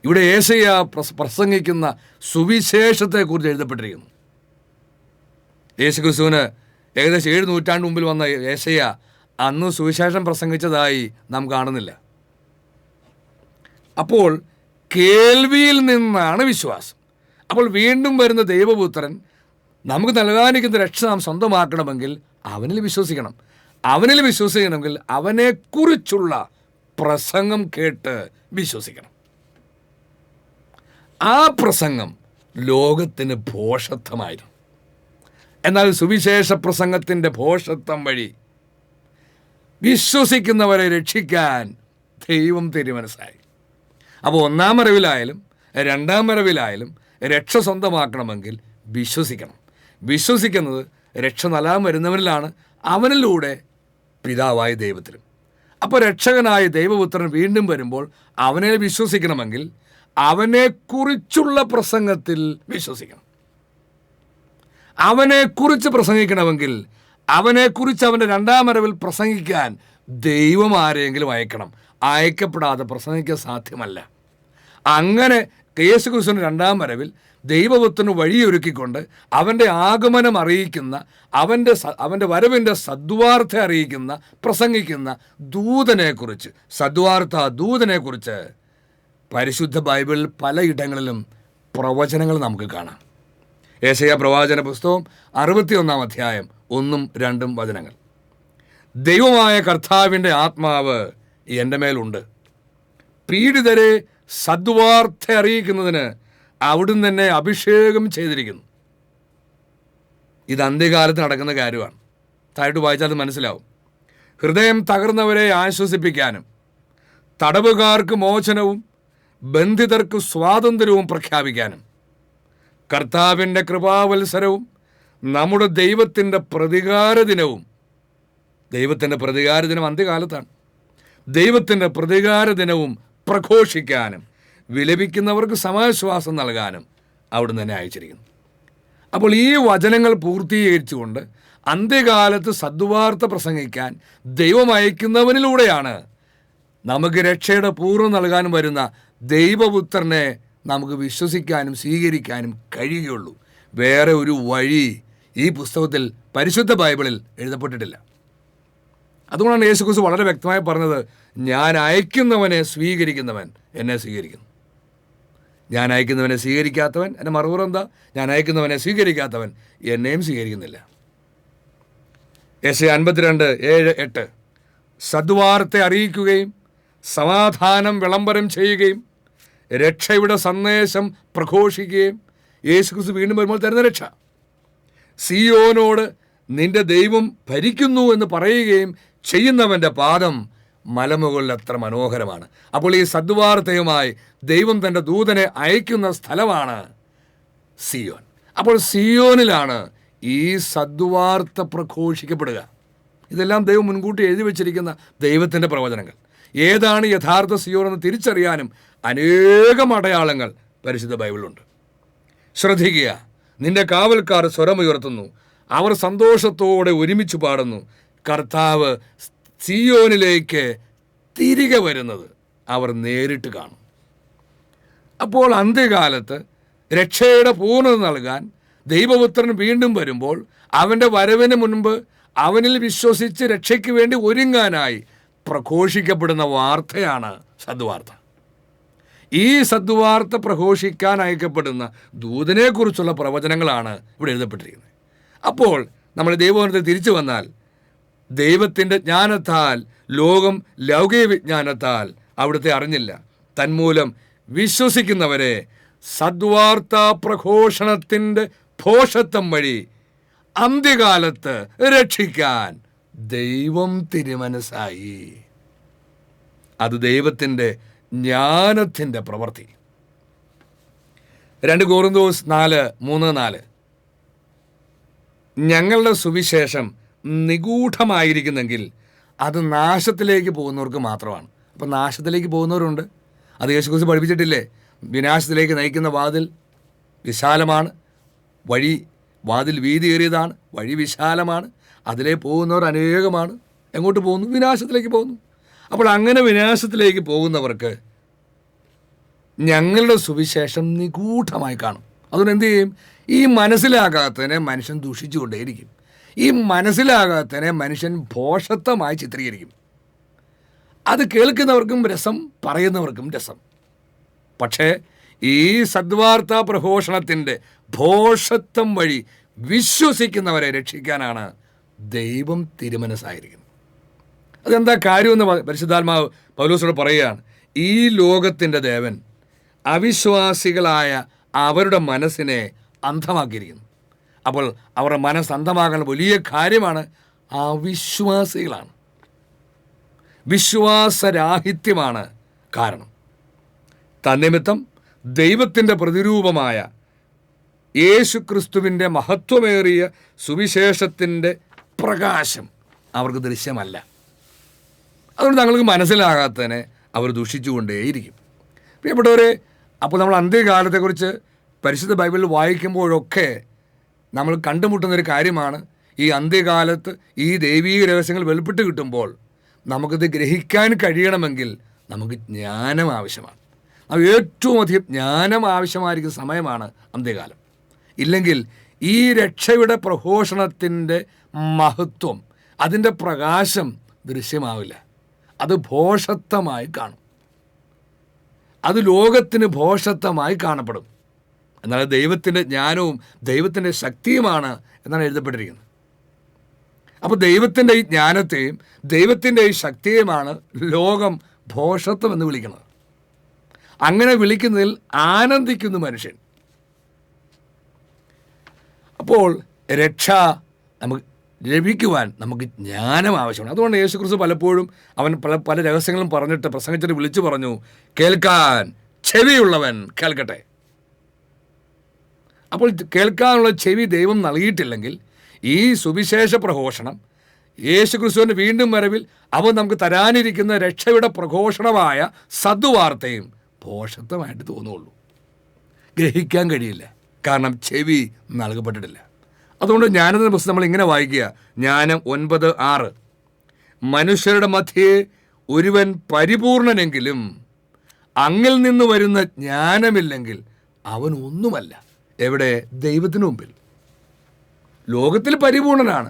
ഇവിടെ ഏശയ്യാ പ്രസംഗിക്കുന്ന സുവിശേഷത്തെക്കുറിച്ച് എഴുതപ്പെട്ടിരിക്കുന്നു. യേശുക്രിസ്തുവിന് ഏകദേശം 7 നൂറ്റാണ്ട് മുമ്പിൽ വന്ന ഏശയ്യാ അന്ന് സുവിശേഷം പ്രസംഗിച്ചതായി നാം കാണുന്നില്ല. അപ്പോൾ കേൾവിയിൽ നിന്നാണ് വിശ്വാസം. അപ്പോൾ വീണ്ടും വരുന്ന ദൈവപുത്രൻ നമുക്ക് നൽകാനിരിക്കുന്ന രക്ഷ നാം സ്വന്തമാക്കണമെങ്കിൽ അവനിൽ വിശ്വസിക്കണം. അവനിൽ വിശ്വസിക്കണമെങ്കിൽ അവനെക്കുറിച്ചുള്ള പ്രസംഗം കേട്ട് വിശ്വസിക്കണം. ആ പ്രസംഗം ലോകത്തിന് ഭോഷത്വമായിരുന്നു. എന്നാൽ സുവിശേഷ പ്രസംഗത്തിൻ്റെ ഭോഷത്വം വഴി വിശ്വസിക്കുന്നവരെ രക്ഷിക്കാൻ ദൈവം തീരുമാനമായി. അപ്പോൾ ഒന്നാം വരവിലായാലും രണ്ടാം വരവിലായാലും രക്ഷ സ്വന്തമാക്കണമെങ്കിൽ വിശ്വസിക്കണം. വിശ്വസിക്കുന്നത് രക്ഷ നൽകാൻ വരുന്നവരിലാണ്, അവനിലൂടെ പിതാവായ ദൈവത്തിലും. അപ്പോൾ രക്ഷകനായ ദൈവപുത്രൻ വീണ്ടും വരുമ്പോൾ അവനെ വിശ്വസിക്കണമെങ്കിൽ അവനെക്കുറിച്ചുള്ള പ്രസംഗത്തിൽ വിശ്വസിക്കണം. അവനെക്കുറിച്ച് പ്രസംഗിക്കണമെങ്കിൽ അവനെക്കുറിച്ച് അവൻ്റെ രണ്ടാം വരവിൽ പ്രസംഗിക്കാൻ ദൈവം ആരെങ്കിലും അയക്കണം. അയക്കപ്പെടാതെ പ്രസംഗിക്കാൻ സാധ്യമല്ല. അങ്ങനെ യേശുക്രിസ്തുവിന്റെ രണ്ടാം വരവിൽ ദൈവപുത്രന് വഴിയൊരുക്കിക്കൊണ്ട് അവൻ്റെ ആഗമനം അറിയിക്കുന്ന, അവൻ്റെ വരവിൻ്റെ സദ്വാർത്ത അറിയിക്കുന്ന, പ്രസംഗിക്കുന്ന ദൂതനെക്കുറിച്ച്, സദ്വാർത്ത ദൂതനെക്കുറിച്ച് പരിശുദ്ധ ബൈബിളിൽ പലയിടങ്ങളിലും പ്രവചനങ്ങൾ നമുക്ക് കാണാം. യെശയ്യാ പ്രവാചന പുസ്തകം 61 അധ്യായം 1-2 വചനങ്ങൾ. ദൈവമായ കർത്താവിൻ്റെ ആത്മാവ് എൻ്റെ മേലുണ്ട്, പീഡിതരെ സദ്വാർത്ത അറിയിക്കുന്നതിന് അവിടുന്ന് തന്നെ അഭിഷേകം ചെയ്തിരിക്കുന്നു. ഇത് അന്ത്യകാലത്ത് നടക്കുന്ന കാര്യമാണ്. താഴോട്ട് വായിച്ചാൽ അത് മനസ്സിലാവും. ഹൃദയം തകർന്നവരെ ആശ്വസിപ്പിക്കാനും, തടവുകാർക്ക് മോചനവും ബന്ധിതർക്ക് സ്വാതന്ത്ര്യവും പ്രഖ്യാപിക്കാനും, കർത്താവിൻ്റെ കൃപാവത്സരവും നമ്മുടെ ദൈവത്തിൻ്റെ പ്രതികാര ദിനവും, ദൈവത്തിൻ്റെ പ്രതികാര ദിനം അന്ത്യകാലത്താണ്, ദൈവത്തിൻ്റെ പ്രതികാര ദിനവും പ്രഘോഷിക്കാനും വിലപിക്കുന്നവർക്ക് സമാശ്വാസം നൽകാനും അവിടുന്ന് തന്നെ അയച്ചിരിക്കുന്നു. അപ്പോൾ ഈ വചനങ്ങൾ പൂർത്തീകരിച്ചുകൊണ്ട് അന്ത്യകാലത്ത് സദ്വാർത്ത പ്രസംഗിക്കാൻ ദൈവം അയക്കുന്നവനിലൂടെയാണ് നമുക്ക് രക്ഷയുടെ പൂർവ്വം നൽകാനും വരുന്ന ദൈവപുത്രനെ നമുക്ക് വിശ്വസിക്കാനും സ്വീകരിക്കാനും കഴിയുകയുള്ളൂ. വേറെ ഒരു വഴി ഈ പുസ്തകത്തിൽ, പരിശുദ്ധ ബൈബിളിൽ എഴുതപ്പെട്ടിട്ടില്ല. അതുകൊണ്ടാണ് യേശുക്രിസ്തു വളരെ വ്യക്തമായി പറഞ്ഞത്, ഞാൻ അയക്കുന്നവനെ സ്വീകരിക്കുന്നവൻ എന്നെ സ്വീകരിക്കുന്നു. ഞാൻ അയക്കുന്നവനെ സ്വീകരിക്കാത്തവൻ, എൻ്റെ മറുപടി എന്താ? ഞാൻ അയക്കുന്നവനെ സ്വീകരിക്കാത്തവൻ എന്നെയും സ്വീകരിക്കുന്നില്ല. യെശയ്യാ 52:7-8 സദ്വാർത്ത അറിയിക്കുകയും സമാധാനം വിളംബരം ചെയ്യുകയും രക്ഷയുടെ സന്ദേശം പ്രഘോഷിക്കുകയും യേശുക്രിസ്തു വീണ്ടും വരുമ്പോൾ തരുന്ന രക്ഷ, സിയോനോട് നിന്റെ ദൈവം ഭരിക്കുന്നു എന്ന് പറയുകയും ചെയ്യുന്നവൻ്റെ പാദം മലമുകളിൽ എത്ര മനോഹരമാണ്. അപ്പോൾ ഈ സദ്വാർത്തയുമായി ദൈവം തൻ്റെ ദൂതനെ അയക്കുന്ന സ്ഥലമാണ് സിയോൻ. അപ്പോൾ സിയോനിലാണ് ഈ സദ്വാർത്ത പ്രഘോഷിക്കപ്പെടുക. ഇതെല്ലാം ദൈവം മുൻകൂട്ടി എഴുതി വച്ചിരിക്കുന്ന ദൈവത്തിൻ്റെ പ്രവചനങ്ങൾ. ഏതാണ് യഥാർത്ഥ സിയോൻ എന്ന് തിരിച്ചറിയാനും അനേകം അടയാളങ്ങൾ പരിശുദ്ധ ബൈബിളിലുണ്ട്. ശ്രദ്ധിക്കുക, നിന്റെ കാവൽക്കാർ സ്വരമുയർത്തുന്നു, അവർ സന്തോഷത്തോടെ ഒരുമിച്ച് പാടുന്നു, കർത്താവ് സിയോനിലേക്ക് തിരികെ വരുന്നത് അവർ നേരിട്ട് കാണും. അപ്പോൾ അന്ത്യകാലത്ത് രക്ഷയുടെ പൂർണ്ണത നൽകാൻ ദൈവപുത്രൻ വീണ്ടും വരുമ്പോൾ അവൻ്റെ വരവിന് മുൻപ് അവനിൽ വിശ്വസിച്ച് രക്ഷയ്ക്ക് വേണ്ടി ഒരുങ്ങാനായി പ്രഘോഷിക്കപ്പെടുന്ന വാർത്തയാണ് സദ്വാർത്ത. ഈ സദ്വാർത്ത പ്രഘോഷിക്കാൻ അയക്കപ്പെടുന്ന ദൂതനെക്കുറിച്ചുള്ള പ്രവചനങ്ങളാണ് ഇവിടെ എഴുതപ്പെട്ടിരിക്കുന്നത്. അപ്പോൾ നമ്മൾ ദൈവഭവനത്തിൽ തിരിച്ചു വന്നാൽ ദൈവത്തിൻ്റെ ജ്ഞാനത്താൽ ലോകം ലൗകിക വിജ്ഞാനത്താൽ അവിടുത്തെ അറിഞ്ഞില്ല. തന്മൂലം വിശ്വസിക്കുന്നവരെ സദ്വാർത്താ പ്രഘോഷണത്തിൻ്റെ ഭോഷത്വം വഴി അന്ത്യകാലത്ത് രക്ഷിക്കാൻ ദൈവം തിരുമനസ്സായി. അത് ദൈവത്തിൻ്റെ ജ്ഞാനത്തിൻ്റെ പ്രവൃത്തി. 2 കൊരിന്തോസ് 4:3-4 ഞങ്ങളുടെ സുവിശേഷം നിഗൂഢമായിരിക്കുന്നെങ്കിൽ അത് നാശത്തിലേക്ക് പോകുന്നവർക്ക് മാത്രമാണ്. അപ്പം നാശത്തിലേക്ക് പോകുന്നവരുണ്ട്. അത് യേശുക്രിസ്തു പഠിപ്പിച്ചിട്ടില്ലേ? വിനാശത്തിലേക്ക് നയിക്കുന്ന വാതിൽ വിശാലമാണ്, വാതിൽ വീതിയേറിയതാണ്, വഴി വിശാലമാണ്, അതിലേ പോകുന്നവർ അനേകമാണ്. എങ്ങോട്ട് പോകുന്നു? വിനാശത്തിലേക്ക് പോകുന്നു. അപ്പോൾ അങ്ങനെ വിനാശത്തിലേക്ക് പോകുന്നവർക്ക് ഞങ്ങളുടെ സുവിശേഷം നിഗൂഢമായി കാണും. അതുകൊണ്ട് എന്തു ചെയ്യും? ഈ മനസ്സിലാകാത്തതിനെ മനുഷ്യൻ ദൂഷിച്ചുകൊണ്ടേയിരിക്കും. ഈ മനസ്സിലാകാത്തതിനെ മനുഷ്യൻ ഭോഷത്വമായി ചിത്രീകരിക്കും. അത് കേൾക്കുന്നവർക്കും രസം, പറയുന്നവർക്കും രസം. പക്ഷേ ഈ സദ്വാർത്താ പ്രഘോഷണത്തിൻ്റെ ഭോഷത്വം വഴി വിശ്വസിക്കുന്നവരെ രക്ഷിക്കാനാണ് ദൈവം തിരുമനസ്സായിരിക്കുന്നത്. അതെന്താ കാര്യമെന്ന് പരിശുദ്ധാത്മാവ് പൗലോസോട് പറയുകയാണ്. ഈ ലോകത്തിൻ്റെ ദേവൻ അവിശ്വാസികളായ അവരുടെ മനസ്സിനെ അന്ധമാക്കിയിരിക്കുന്നു. അപ്പോൾ അവരുടെ മനസ്സ് അന്ധമാകാൻ വലിയ കാര്യമാണ്. അവിശ്വാസികളാണ്. വിശ്വാസരാഹിത്യമാണ് കാരണം. തന്നിമിത്തം ദൈവത്തിൻ്റെ പ്രതിരൂപമായ യേശുക്രിസ്തുവിൻ്റെ മഹത്വമേറിയ സുവിശേഷത്തിൻ്റെ പ്രകാശം അവർക്ക് ദൃശ്യമല്ല. അതുകൊണ്ട് തങ്ങൾക്ക് മനസ്സിലാകാത്തതിനെ അവർ ദുഷിച്ചുകൊണ്ടേയിരിക്കും. പ്രിയപ്പെട്ടവരെ, അപ്പോൾ നമ്മൾ അന്ത്യകാലത്തെക്കുറിച്ച് പരിശുദ്ധ ബൈബിളിൽ വായിക്കുമ്പോഴൊക്കെ നമ്മൾ കണ്ടുമുട്ടുന്നൊരു കാര്യമാണ്, ഈ അന്ത്യകാലത്ത് ഈ ദൈവീക രഹസ്യങ്ങൾ വെളിപ്പെട്ട് കിട്ടുമ്പോൾ നമുക്കിത് ഗ്രഹിക്കാൻ കഴിയണമെങ്കിൽ നമുക്ക് ജ്ഞാനം ആവശ്യമാണ്. ഏറ്റവും അധികം ജ്ഞാനം ആവശ്യമായിരിക്കുന്ന സമയമാണ് അന്ത്യകാലം. ഇല്ലെങ്കിൽ ഈ രക്ഷയുടെ പ്രഘോഷണത്തിൻ്റെ മഹത്വം, അതിൻ്റെ പ്രകാശം ദൃശ്യമാവില്ല. അത് ഭോഷത്വമായി കാണും, അത് ലോകത്തിന് ഭോഷത്വമായി കാണപ്പെടും. എന്നാൽ ദൈവത്തിൻ്റെ ജ്ഞാനവും ദൈവത്തിൻ്റെ ശക്തിയുമാണ് എന്നാണ് എഴുതപ്പെട്ടിരിക്കുന്നത്. അപ്പോൾ ദൈവത്തിൻ്റെ ഈ ജ്ഞാനത്തെയും ദൈവത്തിൻ്റെ ഈ ശക്തിയുമാണ് ലോകം ഭോഷത്വം എന്ന് വിളിക്കുന്നത്. അങ്ങനെ വിളിക്കുന്നതിൽ ആനന്ദിക്കുന്നു മനുഷ്യൻ. അപ്പോൾ രക്ഷ നമുക്ക് ലഭിക്കുവാൻ നമുക്ക് ജ്ഞാനം ആവശ്യമാണ്. അതുകൊണ്ട് യേശുക്രിസ്തു പലപ്പോഴും അവൻ പല രഹസ്യങ്ങളും പറഞ്ഞിട്ട് പ്രസംഗിച്ചിട്ട് വിളിച്ചു പറഞ്ഞു, കേൾക്കാൻ ചെവിയുള്ളവൻ കേൾക്കട്ടെ. അപ്പോൾ കേൾക്കാനുള്ള ചെവി ദൈവം നൽകിയിട്ടില്ലെങ്കിൽ ഈ സുവിശേഷ പ്രഘോഷണം, യേശുക്രിസ്തുവിൻ്റെ വീണ്ടും വരവിൽ അവൻ നമുക്ക് തരാനിരിക്കുന്ന രക്ഷയുടെ പ്രഘോഷണമായ സദ്വാർത്തയും ഭോഷത്വമായിട്ട് തോന്നുള്ളൂ. ഗ്രഹിക്കാൻ കഴിയില്ല, കാരണം ചെവി നൽകപ്പെട്ടിട്ടില്ല. അതുകൊണ്ട് ജ്ഞാനത്തിൻ്റെ പുസ്തകം നമ്മൾ ഇങ്ങനെ വായിക്കുക, ജ്ഞാനം 9:6, മനുഷ്യരുടെ മധ്യേ ഒരുവൻ പരിപൂർണനെങ്കിലും അങ്ങിൽ നിന്ന് വരുന്ന ജ്ഞാനമില്ലെങ്കിൽ അവൻ ഒന്നുമല്ല. എവിടെ? ദൈവത്തിന് മുമ്പിൽ. ലോകത്തിൽ പരിപൂർണനാണ്,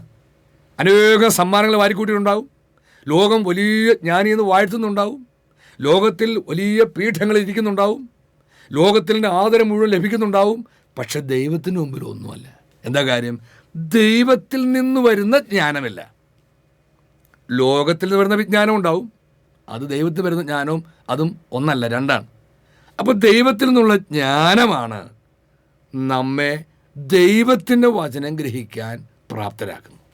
അനേകം സമ്മാനങ്ങൾ വാരിക്കൂട്ടിയിട്ടുണ്ടാവും, ലോകം വലിയ ജ്ഞാനിയെന്ന് വാഴ്ത്തുന്നുണ്ടാവും, ലോകത്തിൽ വലിയ പീഠങ്ങളിൽ ഇരിക്കുന്നുണ്ടാവും, ലോകത്തിൻ്റെ ആദരം മുഴുവൻ ലഭിക്കുന്നുണ്ടാവും. പക്ഷെ ദൈവത്തിന് മുമ്പിൽ ഒന്നുമല്ല. എന്താ കാര്യം? ദൈവത്തിൽ നിന്ന് വരുന്ന ജ്ഞാനമില്ല. ലോകത്തിൽ നിന്ന് വരുന്ന വിജ്ഞാനം ഉണ്ടാവും, അത് ദൈവത്തിൽ വരുന്ന ജ്ഞാനവും അതും ഒന്നല്ല, രണ്ടാണ്. അപ്പോൾ ദൈവത്തിൽ നിന്നുള്ള ജ്ഞാനമാണ് നമ്മെ ദൈവത്തിൻ്റെ വചനം ഗ്രഹിക്കാൻ പ്രാപ്തരാക്കുന്നത്.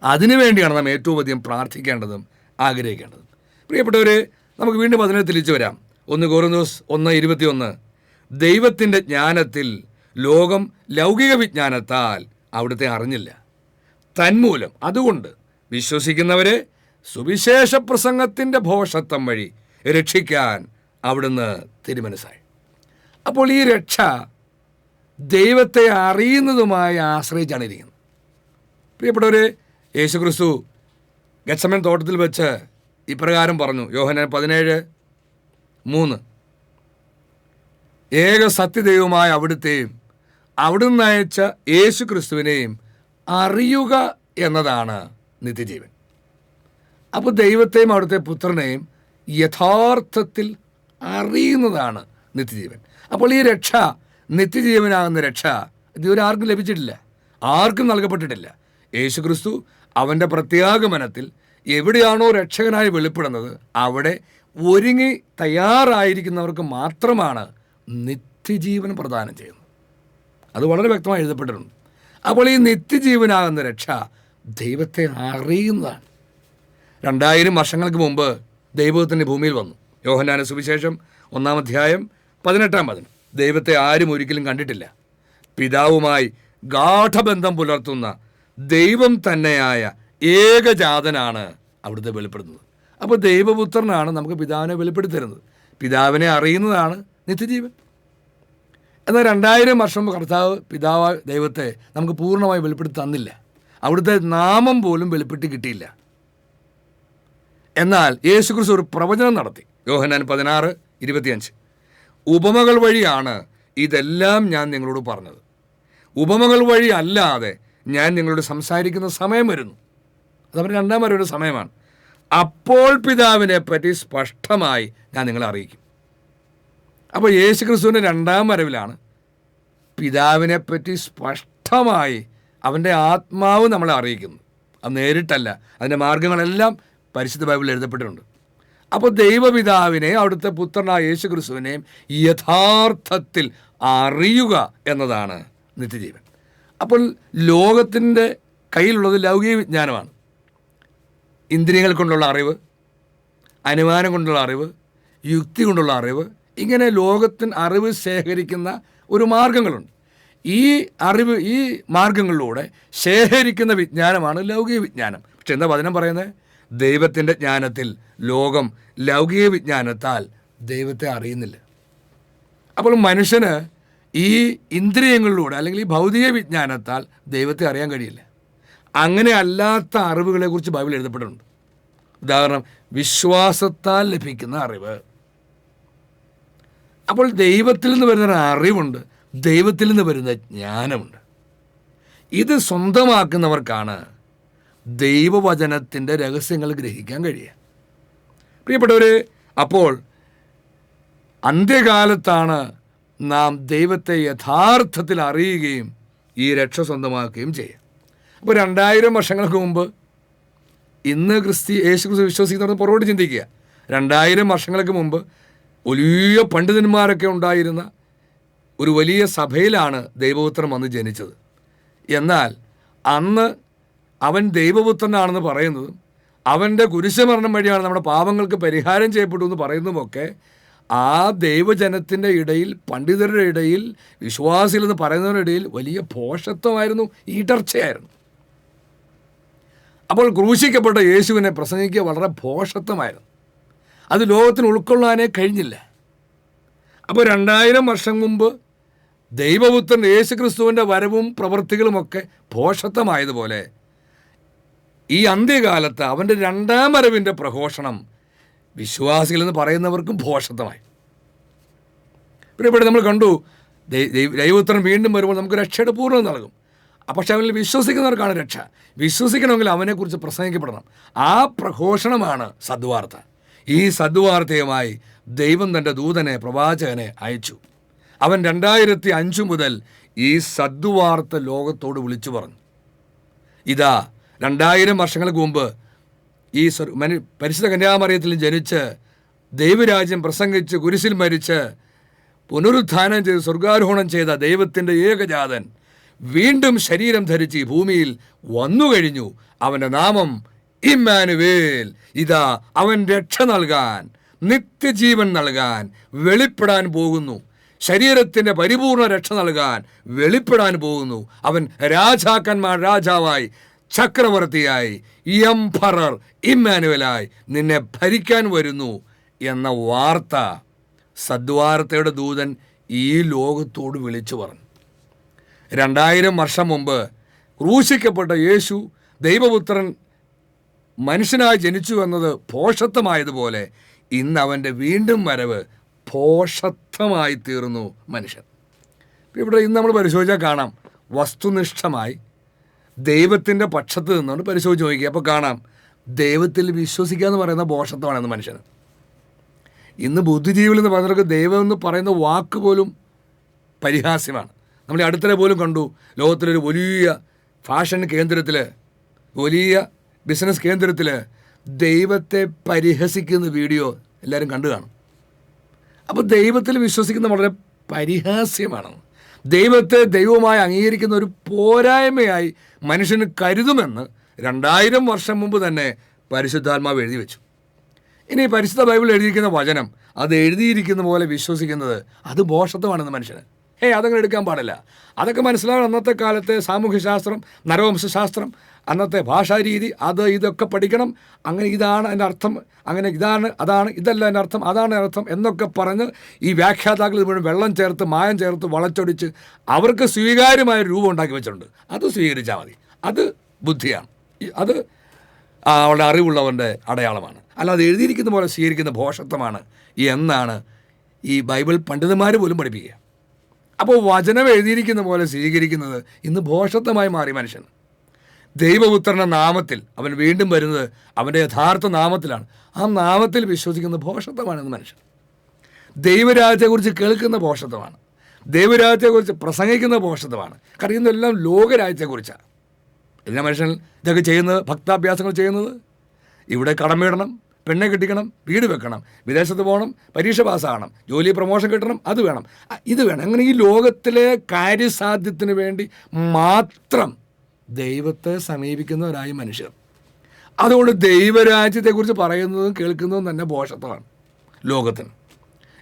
അതിനുവേണ്ടിയാണ് നാം ഏറ്റവും അധികം പ്രാർത്ഥിക്കേണ്ടതും ആഗ്രഹിക്കേണ്ടതും. പ്രിയപ്പെട്ടവരെ, നമുക്ക് വീണ്ടും അതിനെ തിരിച്ചു വരാം. 1 കൊരിന്ത്യർ 1:21, ദൈവത്തിൻ്റെ ജ്ഞാനത്തിൽ ലോകം ലൗകിക വിജ്ഞാനത്താൽ അവിടുത്തെ അറിഞ്ഞില്ല. തന്മൂലം അതുകൊണ്ട് വിശ്വസിക്കുന്നവരെ സുവിശേഷ പ്രസംഗത്തിൻ്റെ ഭോഷത്വം വഴി രക്ഷിക്കാൻ അവിടുന്ന് തിരുമനസ്സായി. അപ്പോൾ ഈ രക്ഷ ദൈവത്തെ അറിയുന്നതുമായി ആശ്രയിച്ചാണ് ഇരിക്കുന്നത്. പ്രിയപ്പെട്ടവരെ, യേശുക്രിസ്തു ഗെത്സമൻ തോട്ടത്തിൽ വെച്ച് ഇപ്രകാരം പറഞ്ഞു, യോഹന്നാൻ 17:3, ഏക സത്യദൈവമായ അവിടുത്തെയും അവിടുന്ന് അയച്ച യേശുക്രിസ്തുവിനെയും അറിയുക എന്നതാണ് നിത്യജീവൻ. അപ്പോൾ ദൈവത്തെയും അവിടുത്തെ പുത്രനെയും യഥാർത്ഥത്തിൽ അറിയുന്നതാണ് നിത്യജീവൻ. അപ്പോൾ ഈ രക്ഷ, നിത്യജീവനാകുന്ന രക്ഷ ഇതുവരെ ആർക്കും ലഭിച്ചിട്ടില്ല, ആർക്കും നൽകപ്പെട്ടിട്ടില്ല. യേശുക്രിസ്തു അവൻ്റെ പ്രത്യാഗമനത്തിൽ എവിടെയാണോ രക്ഷകനായി വെളിപ്പെടുന്നത് അവിടെ ഒരുങ്ങി തയ്യാറായിരിക്കുന്നവർക്ക് മാത്രമാണ് നിത്യജീവൻ പ്രദാനം ചെയ്യുന്നത്. അത് വളരെ വ്യക്തമായി എഴുതപ്പെട്ടിട്ടുണ്ട്. അപ്പോൾ ഈ നിത്യജീവനാകുന്ന രക്ഷ ദൈവത്തെ അറിയുന്നതാണ്. 2000 വർഷങ്ങൾക്ക് മുമ്പ് ദൈവത്തിൻ്റെ ഭൂമിയിൽ വന്നു. യോഹന്നാന്റെ സുവിശേഷം 1:18 ദൈവത്തെ ആരും ഒരിക്കലും കണ്ടിട്ടില്ല. പിതാവുമായി ഗാഠബന്ധം പുലർത്തുന്ന ദൈവം തന്നെയായ ഏകജാതനാണ് അവിടുത്തെ വെളിപ്പെടുത്തുന്നത്. അപ്പോൾ ദൈവപുത്രനാണ് നമുക്ക് പിതാവിനെ വെളിപ്പെടുത്തരുന്നത്. പിതാവിനെ അറിയുന്നതാണ് നിത്യജീവൻ. എന്നാൽ 2000 വർഷം കർത്താവ് പിതാവ് ദൈവത്തെ നമുക്ക് പൂർണ്ണമായി വെളിപ്പെടുത്തി തന്നില്ല. അവിടുത്തെ നാമം പോലും വെളിപ്പെട്ട് കിട്ടിയില്ല. എന്നാൽ യേശുക്രിസ്തു ഒരു പ്രവചനം നടത്തി. യോഹന്നാൻ 16:25, ഉപമകൾ വഴിയാണ് ഇതെല്ലാം ഞാൻ നിങ്ങളോട് പറഞ്ഞത്. ഉപമകൾ വഴി അല്ലാതെ ഞാൻ നിങ്ങളോട് സംസാരിക്കുന്ന സമയം വരുന്നു. അതവർ 2ാം വരവിൻ്റെ സമയമാണ്. അപ്പോൾ പിതാവിനെ പറ്റി സ്പഷ്ടമായി ഞാൻ നിങ്ങളെ അറിയിക്കും. അപ്പോൾ യേശുക്രിസ്തുവിൻ്റെ 2ാം വരവിലാണ് പിതാവിനെ പറ്റി സ്പഷ്ടമായി അവൻ്റെ ആത്മാവ് നമ്മളെ അറിയിക്കുന്നു. അത് നേരിട്ടല്ല, അതിൻ്റെ മാർഗങ്ങളെല്ലാം പരിശുദ്ധ ബൈബിളിൽ എഴുതപ്പെട്ടിട്ടുണ്ട്. അപ്പോൾ ദൈവപിതാവിനെ അവിടുത്തെ പുത്രനായ യേശുക്രിസ്തുവിനെയും യഥാർത്ഥത്തിൽ അറിയുക എന്നതാണ് നിത്യജീവൻ. അപ്പോൾ ലോകത്തിൻ്റെ കയ്യിലുള്ളത് ലൗകിക വിജ്ഞാനമാണ്. ഇന്ദ്രിയങ്ങൾ കൊണ്ടുള്ള അറിവ്, അനുമാനം കൊണ്ടുള്ള അറിവ്, യുക്തി കൊണ്ടുള്ള അറിവ്, ഇങ്ങനെ ലോകത്തിന് അറിവ് ശേഖരിക്കുന്ന ഒരു മാർഗങ്ങളുണ്ട്. ഈ അറിവ്, ഈ മാർഗങ്ങളിലൂടെ ശേഖരിക്കുന്ന വിജ്ഞാനമാണ് ലൗകിക വിജ്ഞാനം. പക്ഷെ എന്താ വചനം പറയുന്നത്? ദൈവത്തിൻ്റെ ജ്ഞാനത്തിൽ ലോകം ലൗകിക വിജ്ഞാനത്താൽ ദൈവത്തെ അറിയുന്നില്ല. അപ്പോൾ മനുഷ്യന് ഈ ഇന്ദ്രിയങ്ങളിലൂടെ അല്ലെങ്കിൽ ഈ ഭൗതിക വിജ്ഞാനത്താൽ ദൈവത്തെ അറിയാൻ കഴിയില്ല. അങ്ങനെ അല്ലാത്ത അറിവുകളെക്കുറിച്ച് ബൈബിൾ എഴുതപ്പെട്ടിട്ടുണ്ട്. ഉദാഹരണം, വിശ്വാസത്താൽ ലഭിക്കുന്ന അറിവ്. അപ്പോൾ ദൈവത്തിൽ നിന്ന് വരുന്ന അറിവുണ്ട്, ദൈവത്തിൽ നിന്ന് വരുന്ന ജ്ഞാനമുണ്ട്. ഇത് സ്വന്തമാക്കുന്നവർക്കാണ് ദൈവവചനത്തിൻ്റെ രഹസ്യങ്ങൾ ഗ്രഹിക്കാൻ കഴിയുക. പ്രിയപ്പെട്ടവരെ, അപ്പോൾ അന്ത്യകാലത്താണ് നാം ദൈവത്തെ യഥാർത്ഥത്തിൽ അറിയുകയും ഈ രക്ഷ സ്വന്തമാക്കുകയും ചെയ്യുക. അപ്പോൾ 2000 വർഷങ്ങൾക്ക് മുമ്പ് ഇന്ന് യേശു ക്രിസ്തു വിശ്വസിക്കുന്നവർ പുറകോട്ട് ചിന്തിക്കുക. 2000 വർഷങ്ങൾക്ക് മുമ്പ് വലിയ പണ്ഡിതന്മാരൊക്കെ ഉണ്ടായിരുന്ന ഒരു വലിയ സഭയിലാണ് ദൈവപുത്രൻ വന്ന് ജനിച്ചത്. എന്നാൽ അന്ന് അവൻ ദൈവപുത്രനാണെന്ന് പറയുന്നതും അവൻ്റെ കുരിശുമരണം വഴിയാണ് നമ്മുടെ പാപങ്ങൾക്ക് പരിഹാരം ചെയ്യപ്പെട്ടു എന്ന് പറയുന്നതുമൊക്കെ ആ ദൈവജനത്തിൻ്റെ ഇടയിൽ, പണ്ഡിതരുടെ ഇടയിൽ, വിശ്വാസികളെന്ന് പറയുന്നവരുടെ ഇടയിൽ വലിയ ഭോഷത്വമായിരുന്നു, ഈടർച്ചയായിരുന്നു. അപ്പോൾ ക്രൂശിക്കപ്പെട്ട യേശുവിനെ പ്രസംഗിക്കുക വളരെ ഭോഷത്വമായിരുന്നു. അത് ലോകത്തിന് ഉൾക്കൊള്ളാനേ കഴിഞ്ഞില്ല. അപ്പോൾ 2000 വർഷം മുമ്പ് ദൈവപുത്രൻ യേശു ക്രിസ്തുവിൻ്റെ വരവും പ്രവൃത്തികളുമൊക്കെ ഭോഷത്വമായതുപോലെ ഈ അന്ത്യകാലത്ത് അവൻ്റെ രണ്ടാം വരവിൻ്റെ പ്രഘോഷണം വിശ്വാസികളെന്ന് പറയുന്നവർക്കും ഭോഷത്വമായി. പ്രിയപ്പെട്ട, നമ്മൾ കണ്ടു ദൈവപുത്രൻ വീണ്ടും വരുമ്പോൾ നമുക്ക് രക്ഷയുടെ പൂർണ്ണത നൽകും. പക്ഷെ അവനിൽ വിശ്വസിക്കുന്നവർക്കാണ് രക്ഷ. വിശ്വസിക്കണമെങ്കിൽ അവനെക്കുറിച്ച് പ്രസംഗിക്കപ്പെടണം. ആ പ്രഘോഷണമാണ് സദ്വാർത്ത. ഈ സദ്വാർത്തയുമായി ദൈവം തൻ്റെ ദൂതനെ, പ്രവാചകനെ അയച്ചു. അവൻ 2005 മുതൽ ഈ സദ്വാർത്ത ലോകത്തോട് വിളിച്ചു പറഞ്ഞു. ഇതാ 2000 വർഷങ്ങൾക്ക് മുമ്പ് ഈ പരിശുദ്ധ കന്യാമറിയത്തിൽ ജനിച്ച് ദൈവരാജ്യം പ്രസംഗിച്ച് കുരിശിൽ മരിച്ച് പുനരുത്ഥാനം ചെയ്ത് സ്വർഗാരോഹണം ചെയ്ത ദൈവത്തിൻ്റെ ഏകജാതൻ വീണ്ടും ശരീരം ധരിച്ച് ഈ ഭൂമിയിൽ വന്നു കഴിഞ്ഞു. അവൻ്റെ നാമം ഇമ്മാനുവേൽ. ഇതാ അവൻ രക്ഷ നൽകാൻ, നിത്യജീവൻ നൽകാൻ വെളിപ്പെടാൻ പോകുന്നു. ശരീരത്തിൻ്റെ പരിപൂർണ രക്ഷ നൽകാൻ വെളിപ്പെടാൻ പോകുന്നു. അവൻ രാജാക്കന്മാർ രാജാവായി, ചക്രവർത്തിയായി, എംപറർ ഇമ്മാനുവേലായി നിന്നെ ഭരിക്കാൻ വരുന്നു എന്ന വാർത്ത സദ്വാർത്തയുടെ ദൂതൻ ഈ ലോകത്തോട് വിളിച്ചു പറഞ്ഞു. 2000 വർഷം മുമ്പ് ക്രൂശിക്കപ്പെട്ട യേശു ദൈവപുത്രൻ മനുഷ്യനായി ജനിച്ചു എന്നത് ഭോഷത്വമായതുപോലെ ഇന്ന് അവൻ്റെ വീണ്ടും വരവ് ഭോഷത്വമായി തീർന്നു മനുഷ്യൻ. ഇവിടെ ഇന്ന് നമ്മൾ പരിശോധിച്ചാൽ കാണാം, വസ്തുനിഷ്ഠമായി ദൈവത്തിൻ്റെ പക്ഷത്ത് നിന്നുകൊണ്ട് പരിശോധിച്ച് നോക്കിക്കുക. അപ്പോൾ കാണാം, ദൈവത്തിൽ വിശ്വസിക്കുക എന്ന് പറയുന്ന ഭോഷത്വമാണെന്ന് മനുഷ്യന്. ഇന്ന് ബുദ്ധിജീവികൾ എന്ന് പറയുന്നവർക്ക് ദൈവം എന്ന് പറയുന്ന വാക്ക് പോലും പരിഹാസ്യമാണ്. നമ്മൾ അടുത്തിടെ പോലും കണ്ടു, ലോകത്തിലൊരു വലിയ ഫാഷൻ കേന്ദ്രത്തിൽ, വലിയ ബിസിനസ് കേന്ദ്രത്തിൽ ദൈവത്തെ പരിഹസിക്കുന്ന വീഡിയോ എല്ലാവരും കണ്ടു കാണും. അപ്പോൾ ദൈവത്തിൽ വിശ്വസിക്കുന്ന വളരെ പരിഹാസ്യമാണ്. ദൈവത്തെ ദൈവമായി അംഗീകരിക്കുന്ന ഒരു പോരായ്മയായി മനുഷ്യന് കരുതുമെന്ന് 2000 വർഷം മുമ്പ് തന്നെ പരിശുദ്ധാത്മാവ് എഴുതി വെച്ചു. ഇനി പരിശുദ്ധ ബൈബിൾ എഴുതിയിരിക്കുന്ന വചനം അത് എഴുതിയിരിക്കുന്ന പോലെ വിശ്വസിക്കുന്നത് അത് ഭോഷത്വമാണെന്ന് മനുഷ്യന്. അതങ്ങനെ എടുക്കാൻ പാടില്ല. അതൊക്കെ മനസ്സിലാവണം. അന്നത്തെ കാലത്തെ സാമൂഹ്യശാസ്ത്രം, നരവംശാസ്ത്രം, അന്നത്തെ ഭാഷാരീതി, ഇതൊക്കെ പഠിക്കണം. അങ്ങനെ ഇതാണ് അതിൻ്റെ അർത്ഥം, അങ്ങനെ ഇതാണ്, അതാണ്, ഇതല്ല എൻ്റെ അർത്ഥം, അതാണ് അർത്ഥം എന്നൊക്കെ പറഞ്ഞ് ഈ വ്യാഖ്യാതാക്കൾ മുഴുവൻ വെള്ളം ചേർത്ത്, മായം ചേർത്ത്, വളച്ചൊടിച്ച് അവർക്ക് സ്വീകാര്യമായ രൂപം ഉണ്ടാക്കി വെച്ചിട്ടുണ്ട്. അത് സ്വീകരിച്ചാൽ മതി. അത് ബുദ്ധിയാണ്, അത് അവളുടെ അറിവുള്ളവൻ്റെ അടയാളമാണ്. അല്ലാതെ എഴുതിയിരിക്കുന്ന പോലെ സ്വീകരിക്കുന്ന ഭോഷത്വമാണ് എന്നാണ് ഈ ബൈബിൾ പണ്ഡിതന്മാർ പോലും പഠിപ്പിക്കുക. അപ്പോൾ വചനം എഴുതിയിരിക്കുന്ന പോലെ സ്വീകരിക്കുന്നത് ഇന്ന് ഭോഷത്വമായി മാറി മനുഷ്യൻ. ദൈവപുത്രൻ്റെ നാമത്തിൽ അവൻ വീണ്ടും വരുന്നത് അവൻ്റെ യഥാർത്ഥ നാമത്തിലാണ്. ആ നാമത്തിൽ വിശ്വസിക്കുന്ന ഭോഷത്വമാണെന്ന് മനുഷ്യൻ. ദൈവരാജ്യത്തെക്കുറിച്ച് കേൾക്കുന്ന ഭോഷത്വമാണ്, ദൈവരാജ്യത്തെക്കുറിച്ച് പ്രസംഗിക്കുന്ന ഭോഷത്വമാണ്. കാരണം ഇതെല്ലാം ലോകരാജ്യത്തെക്കുറിച്ചാണ്. എല്ലാ മനുഷ്യൻ ഇതൊക്കെ ചെയ്യുന്നത്, ഭക്താഭ്യാസങ്ങൾ ചെയ്യുന്നത്, ഇവിടെ കടം വീടണം, പെണ്ണെ കെട്ടിക്കണം, വീട് വെക്കണം, വിദേശത്ത് പോകണം, പരീക്ഷ പാസ്സാകണം, ജോലി പ്രമോഷൻ കിട്ടണം, അത് വേണം, ഇത് വേണം. അങ്ങനെ ഈ ലോകത്തിലെ കാര്യസാധ്യത്തിന് വേണ്ടി മാത്രം ദൈവത്തെ സമീപിക്കുന്നവരായി മനുഷ്യർ. അതുകൊണ്ട് ദൈവരാജ്യത്തെക്കുറിച്ച് പറയുന്നതും കേൾക്കുന്നതും തന്നെ ഭോഷത്വമാണ് ലോകത്തിന്,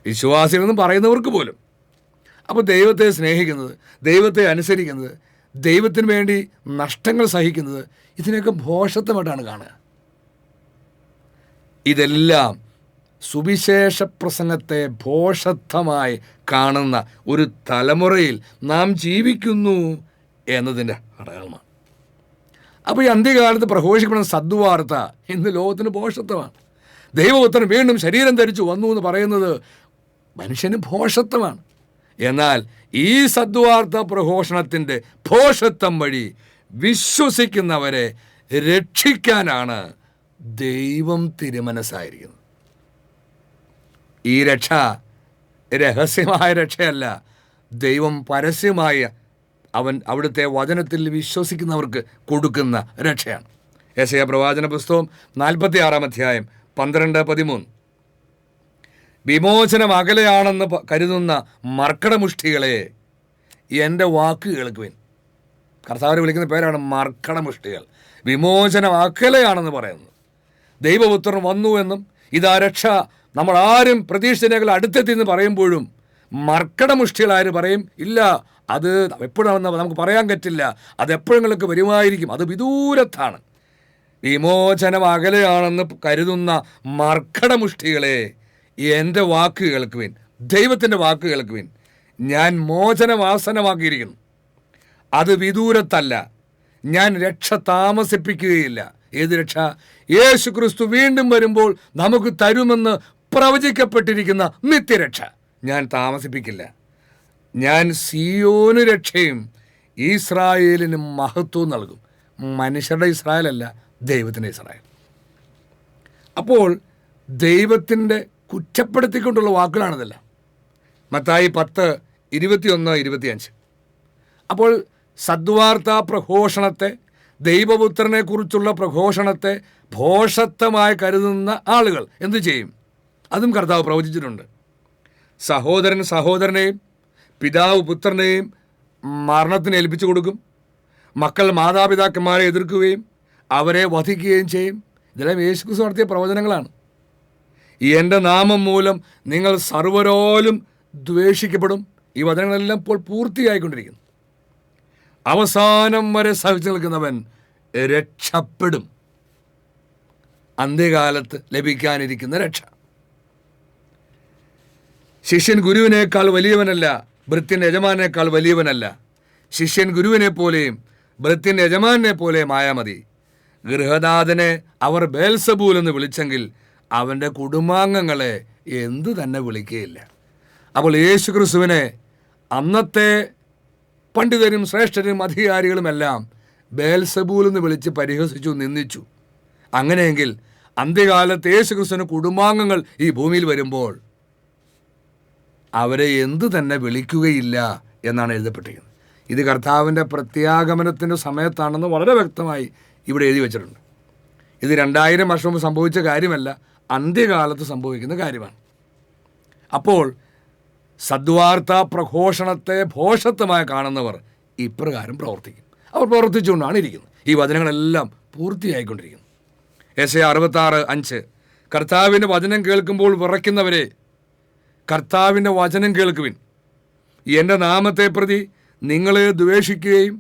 വിശ്വാസികളെന്നും പറയുന്നവർക്ക് പോലും. അപ്പോൾ ദൈവത്തെ സ്നേഹിക്കുന്നത്, ദൈവത്തെ അനുസരിക്കുന്നത്, ദൈവത്തിന് വേണ്ടി നഷ്ടങ്ങൾ സഹിക്കുന്നത്, ഇതിനൊക്കെ ഭോഷത്വമായിട്ടാണ് കാണുക. ഇതെല്ലാം സുവിശേഷ പ്രസംഗത്തെ ഭോഷത്വമായി കാണുന്ന ഒരു തലമുറയിൽ നാം ജീവിക്കുന്നു എന്നതിൻ്റെ അടയാളമാണ്. അപ്പോൾ ഈ അന്ത്യകാലത്ത് പ്രഘോഷിക്കപ്പെടുന്ന സദ്വാർത്ത ഇന്ന് ലോകത്തിന് ഭോഷത്വമാണ്. ദൈവപുത്രൻ വീണ്ടും ശരീരം ധരിച്ചു വന്നു എന്ന് പറയുന്നത് മനുഷ്യന് ഭോഷത്വമാണ്. എന്നാൽ ഈ സദ്വാർത്ത പ്രഘോഷണത്തിൻ്റെ ഭോഷത്വം വഴി വിശ്വസിക്കുന്നവരെ രക്ഷിക്കാനാണ് ദൈവം തിരുമനസ്സായിരിക്കുന്നത്. ഈ രക്ഷ രഹസ്യമായ രക്ഷയല്ല, ദൈവം പരസ്യമായ അവിടുത്തെ വചനത്തിൽ വിശ്വസിക്കുന്നവർക്ക് കൊടുക്കുന്ന രക്ഷയാണ്. യെശയ്യാ പ്രവാചന പുസ്തകം 46 അധ്യായം 12-13. വിമോചനം അകലെയാണെന്ന് കരുതുന്ന മർക്കടമുഷ്ടികളെ എൻ്റെ വാക്ക് കേൾക്കുവിൻ. കർത്താവിനെ വിളിക്കുന്ന പേരാണ് മർക്കടമുഷ്ടികൾ. വിമോചനം അകലെയാണെന്ന് പറയുന്നത്. ദൈവപുത്രൻ വന്നു എന്നും ഇതാ രക്ഷ നമ്മൾ ആരും പ്രതീക്ഷിച്ചതിനേക്കാൾ അടുത്തെത്തിയെന്ന് പറയുമ്പോഴും മർക്കടമുഷ്ടികളാര് പറയും, ഇല്ല, അത് എപ്പോഴാണെന്ന് നമുക്ക് പറയാൻ പറ്റില്ല, അതെപ്പോഴെങ്കിലൊക്കെ വരുമായിരിക്കും, അത് വിദൂരത്താണ്. വിമോചനം അകലെയാണെന്ന് കരുതുന്ന മർക്കടമുഷ്ടികളെ എൻ്റെ വാക്ക് കേൾക്കുവിൻ, ദൈവത്തിൻ്റെ വാക്ക് കേൾക്കുവിൻ. ഞാൻ മോചനം ആസന്നമാക്കിയിരിക്കുന്നു, അത് വിദൂരത്തല്ല. ഞാൻ രക്ഷ താമസിപ്പിക്കുകയില്ല. ഏത് രക്ഷ? യേശു ക്രിസ്തു വീണ്ടും വരുമ്പോൾ നമുക്ക് തരുമെന്ന് പ്രവചിക്കപ്പെട്ടിരിക്കുന്ന നിത്യരക്ഷ ഞാൻ താമസിപ്പിക്കില്ല. ഞാൻ സിയോന് രക്ഷയും ഇസ്രായേലിന് മഹത്വവും നൽകും. മനുഷ്യരുടെ ഇസ്രായേലല്ല, ദൈവത്തിൻ്റെ ഇസ്രായേൽ. അപ്പോൾ ദൈവത്തിൻ്റെ കുറ്റപ്പെടുത്തിക്കൊണ്ടുള്ള വാക്കുകളാണിതെല്ലാം. മത്തായി 10:21-25. അപ്പോൾ സദ്വാർത്താ പ്രഘോഷണത്തെ, ദൈവപുത്രനെക്കുറിച്ചുള്ള പ്രഘോഷണത്തെ ഭോഷത്വമായി കരുതുന്ന ആളുകൾ എന്തു ചെയ്യും? അതും കർത്താവ് പ്രവചിച്ചിട്ടുണ്ട്. സഹോദരൻ സഹോദരനെയും പിതാവ് പുത്രനെയും മരണത്തിന് ഏൽപ്പിച്ചു കൊടുക്കും. മക്കൾ മാതാപിതാക്കന്മാരെ എതിർക്കുകയും അവരെ വധിക്കുകയും ചെയ്യും. ഇതെല്ലാം യേശുക്രിസ്തു നടത്തിയ പ്രവചനങ്ങളാണ്. എൻ്റെ നാമം മൂലം നിങ്ങൾ സർവ്വരോലും ദ്വേഷിക്കപ്പെടും. ഈ വചനങ്ങളെല്ലാം ഇപ്പോൾ പൂർത്തിയായിക്കൊണ്ടിരിക്കുന്നു. അവസാനം വരെ സഹിച്ചു നിൽക്കുന്നവൻ രക്ഷപ്പെടും. അന്ത്യകാലത്ത് ലഭിക്കാനിരിക്കുന്ന രക്ഷ. ശിഷ്യൻ ഗുരുവിനേക്കാൾ വലിയവനല്ല, ഭൃത്യൻ യജമാനേക്കാൾ വലിയവനല്ല. ശിഷ്യൻ ഗുരുവിനെ പോലെയും ഭൃത്യൻ യജമാനെ പോലെയും ആയാൽ മതി. ഗൃഹനാഥനെ അവർ ബേൽസബൂൽ എന്ന് വിളിച്ചെങ്കിൽ അവൻ്റെ കുടുംബാംഗങ്ങളെ എന്തു തന്നെ വിളിക്കുകയില്ല. അപ്പോൾ യേശു ക്രിസ്തുവിനെ അന്നത്തെ പണ്ഡിതരും ശ്രേഷ്ഠരും അധികാരികളുമെല്ലാം ബേൽസബൂൽ എന്ന് വിളിച്ച് പരിഹസിച്ചു, നിന്ദിച്ചു. അങ്ങനെയെങ്കിൽ അന്ത്യകാലത്ത് യേശു ക്രിസ്തുവിന് കുടുംബാംഗങ്ങൾ ഈ ഭൂമിയിൽ വരുമ്പോൾ അവരെ എന്തു തന്നെ വിളിക്കുകയില്ല എന്നാണ് എഴുതപ്പെട്ടിരിക്കുന്നത്. ഇത് കർത്താവിൻ്റെ പ്രത്യാഗമനത്തിൻ്റെ സമയത്താണെന്ന് വളരെ വ്യക്തമായി ഇവിടെ എഴുതി വച്ചിട്ടുണ്ട്. ഇത് 2000 വർഷം മുമ്പ് സംഭവിച്ച കാര്യമല്ല, അന്ത്യകാലത്ത് സംഭവിക്കുന്ന കാര്യമാണ്. അപ്പോൾ സദ്വാർത്താ പ്രഘോഷണത്തെ ഭോഷത്വമായി കാണുന്നവർ ഇപ്രകാരം പ്രവർത്തിക്കും. അവർ പ്രവർത്തിച്ചുകൊണ്ടാണ് ഇരിക്കുന്നത്. ഈ വചനങ്ങളെല്ലാം പൂർത്തിയായിക്കൊണ്ടിരിക്കുന്നു. യെശയ്യാ 66:5. കർത്താവിൻ്റെ വചനം കേൾക്കുമ്പോൾ വിറയ്ക്കുന്നവരെ, കർത്താവിൻ്റെ വചനം കേൾക്കുവിൻ. എൻ്റെ നാമത്തെ പ്രതി നിങ്ങളെ ദ്വേഷിക്കുകയും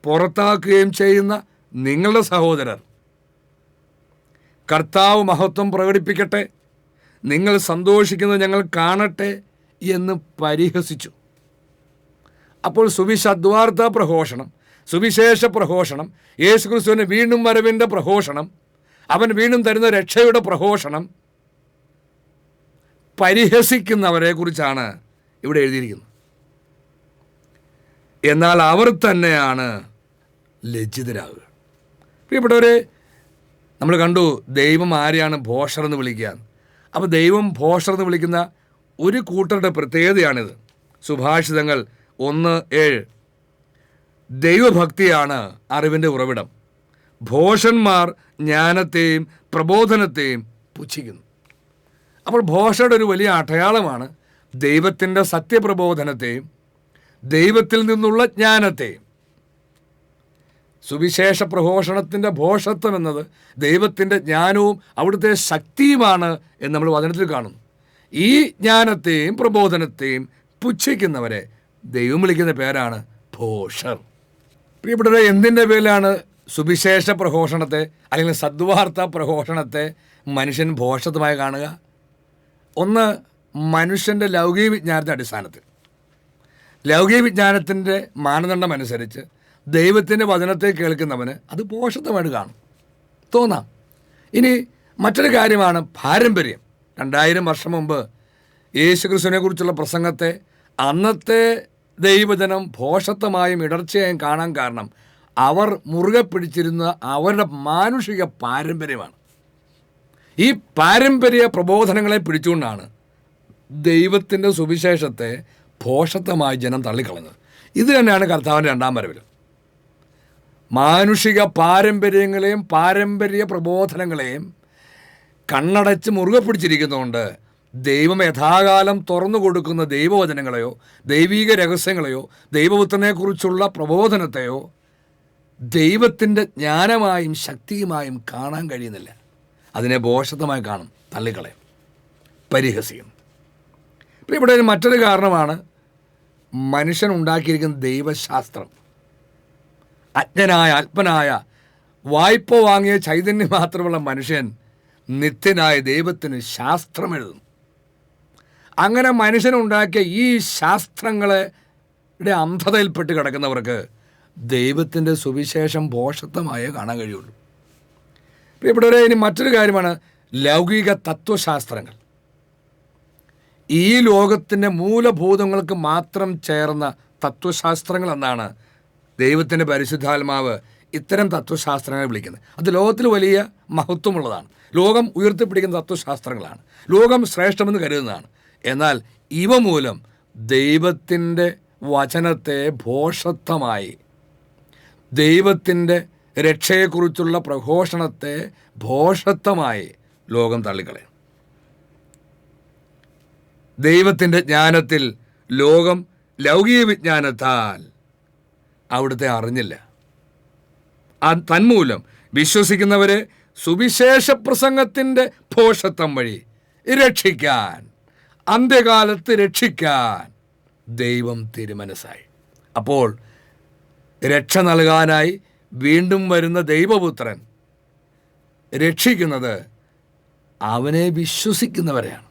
പുറത്താക്കുകയും ചെയ്യുന്ന നിങ്ങളുടെ സഹോദരർ കർത്താവ് മഹത്വം പ്രകടിപ്പിക്കട്ടെ, നിങ്ങൾ സന്തോഷിക്കുന്നത് ഞങ്ങൾ കാണട്ടെ എന്ന് പരിഹസിച്ചു. അപ്പോൾ സദ്വാർത്താ പ്രഘോഷണം, സുവിശേഷ പ്രഘോഷണം, യേശുക്രിസ്തുവിന് വീണ്ടും വരവിൻ്റെ പ്രഘോഷണം, അവൻ വീണ്ടും തരുന്ന രക്ഷയുടെ പ്രഘോഷണം പരിഹസിക്കുന്നവരെ കുറിച്ചാണ് ഇവിടെ എഴുതിയിരിക്കുന്നത്. എന്നാൽ അവർ തന്നെയാണ് ലജ്ജിതരാകുക. പ്രിയപ്പെട്ടവരെ, നമ്മൾ കണ്ടു ദൈവം ആരെയാണ് ഭോഷർ എന്ന് വിളിക്കുക. അപ്പോൾ ദൈവം ഭോഷർ എന്ന് വിളിക്കുന്ന ഒരു കൂട്ടരുടെ പ്രത്യേകതയാണിത്. സുഭാഷിതങ്ങൾ 1:7. ദൈവഭക്തിയാണ് അറിവിൻ്റെ ഉറവിടം, ഭോഷന്മാർ ജ്ഞാനത്തെയും പ്രബോധനത്തെയും പുച്ഛിക്കുന്നു. അപ്പോൾ ഭോഷയുടെ ഒരു വലിയ അടയാളമാണ് ദൈവത്തിൻ്റെ സത്യപ്രബോധനത്തെയും ദൈവത്തിൽ നിന്നുള്ള ജ്ഞാനത്തെയും. സുവിശേഷ പ്രഘോഷണത്തിൻ്റെ ഭോഷത്വം എന്നത് ദൈവത്തിൻ്റെ ജ്ഞാനവും അവിടുത്തെ ശക്തിയുമാണ് എന്ന് നമ്മൾ വചനത്തിൽ കാണുന്നു. ഈ ജ്ഞാനത്തെയും പ്രബോധനത്തെയും പുച്ഛിക്കുന്നവരെ ദൈവം വിളിക്കുന്ന പേരാണ് ഭോഷർ. പ്രിയപ്പെട്ടവരെ, എന്തിൻ്റെ പേരിലാണ് സുവിശേഷ പ്രഘോഷണത്തെ അല്ലെങ്കിൽ സദ്വാർത്ത പ്രഘോഷണത്തെ മനുഷ്യൻ ഭോഷത്വമായി കാണുക? ഒന്ന്, മനുഷ്യൻ്റെ ലൗകിക വിജ്ഞാനത്തിൻ്റെ അടിസ്ഥാനത്തിൽ. ലൗകിക വിജ്ഞാനത്തിൻ്റെ മാനദണ്ഡം അനുസരിച്ച് ദൈവത്തിൻ്റെ വചനത്തെ കേൾക്കുന്നവന് അത് ഭോഷത്വമായിട്ട് കാണും, തോന്നാം. ഇനി മറ്റൊരു കാര്യമാണ് പാരമ്പര്യം. 2000 വർഷം മുമ്പ് യേശുക്രിസ്തുവിനെ കുറിച്ചുള്ള പ്രസംഗത്തെ അന്നത്തെ ദൈവജനം ഭോഷത്വമായും ഇടർച്ചയായും കാണാൻ കാരണം അവർ മുറുകെ പിടിച്ചിരുന്ന അവരുടെ മാനുഷിക പാരമ്പര്യമാണ്. ഈ പാരമ്പര്യ പ്രബോധനങ്ങളെ പിടിച്ചുകൊണ്ടാണ് ദൈവത്തിൻ്റെ സുവിശേഷത്തെ ഭോഷത്വമായി ജനം തള്ളിക്കളഞ്ഞത്. ഇത് തന്നെയാണ് കർത്താവിൻ്റെ രണ്ടാം വരവിൽ. മാനുഷിക പാരമ്പര്യങ്ങളെയും പാരമ്പര്യ പ്രബോധനങ്ങളെയും കണ്ണടച്ച് മുറുകെ പിടിച്ചിരിക്കുന്നതുകൊണ്ട് ദൈവം യഥാകാലം തുറന്നു കൊടുക്കുന്ന ദൈവവചനങ്ങളെയോ ദൈവീക രഹസ്യങ്ങളെയോ ദൈവപുത്രനെക്കുറിച്ചുള്ള പ്രബോധനത്തെയോ ദൈവത്തിൻ്റെ ജ്ഞാനമായും ശക്തിയുമായും കാണാൻ കഴിയുന്നില്ല. അതിനെ ഭോഷത്വമായി കാണും, തള്ളിക്കളയും, പരിഹസിക്കും. ഇപ്പം ഇവിടെ മറ്റൊരു കാരണമാണ് മനുഷ്യൻ ഉണ്ടാക്കിയിരിക്കുന്ന ദൈവശാസ്ത്രം. അജ്ഞനായ അല്പനായ വായ്പ വാങ്ങിയ ചൈതന്യം മാത്രമുള്ള മനുഷ്യൻ നിത്യനായ ദൈവത്തിന് ശാസ്ത്രം എഴുതുന്നു. അങ്ങനെ മനുഷ്യനുണ്ടാക്കിയ ഈ ശാസ്ത്രങ്ങളുടെ അന്ധതയിൽപ്പെട്ട് കിടക്കുന്നവർക്ക് ദൈവത്തിൻ്റെ സുവിശേഷം ഭോഷത്വമായേ കാണാൻ കഴിയുള്ളൂ. ഇവിടെ ഇനി മറ്റൊരു കാര്യമാണ് ലൗകിക തത്വശാസ്ത്രങ്ങൾ. ഈ ലോകത്തിൻ്റെ മൂലഭൂതങ്ങൾക്ക് മാത്രം ചേർന്ന തത്വശാസ്ത്രങ്ങൾ എന്നാണ് ദൈവത്തിൻ്റെ പരിശുദ്ധാത്മാവ് ഇത്തരം തത്വശാസ്ത്രങ്ങളെ വിളിക്കുന്നത്. അത് ലോകത്തിൽ വലിയ മഹത്വമുള്ളതാണ്. ലോകം ഉയർത്തിപ്പിടിക്കുന്ന തത്വശാസ്ത്രങ്ങളാണ്. ലോകം ശ്രേഷ്ഠമെന്ന് കരുതുന്നതാണ്. എന്നാൽ ഇവ മൂലം ദൈവത്തിൻ്റെ വചനത്തെ ഭോഷത്വമായി, ദൈവത്തിൻ്റെ രക്ഷയെക്കുറിച്ചുള്ള പ്രഘോഷണത്തെ ഭോഷത്വമായി ലോകം തള്ളിക്കളയും. ദൈവത്തിൻ്റെ ജ്ഞാനത്തിൽ ലോകം ലൗകിക വിജ്ഞാനത്താൽ അവിടുത്തെ അറിഞ്ഞില്ല. തന്മൂലം വിശ്വസിക്കുന്നവരെ സുവിശേഷ പ്രസംഗത്തിൻ്റെ ഭോഷത്വം വഴി രക്ഷിക്കാൻ, അന്ത്യകാലത്ത് രക്ഷിക്കാൻ ദൈവം തിരുമനസ്സായി. അപ്പോൾ രക്ഷ നൽകാനായി വീണ്ടും വരുന്ന ദൈവപുത്രൻ രക്ഷിക്കുന്നത് അവനെ വിശ്വസിക്കുന്നവരെയാണ്.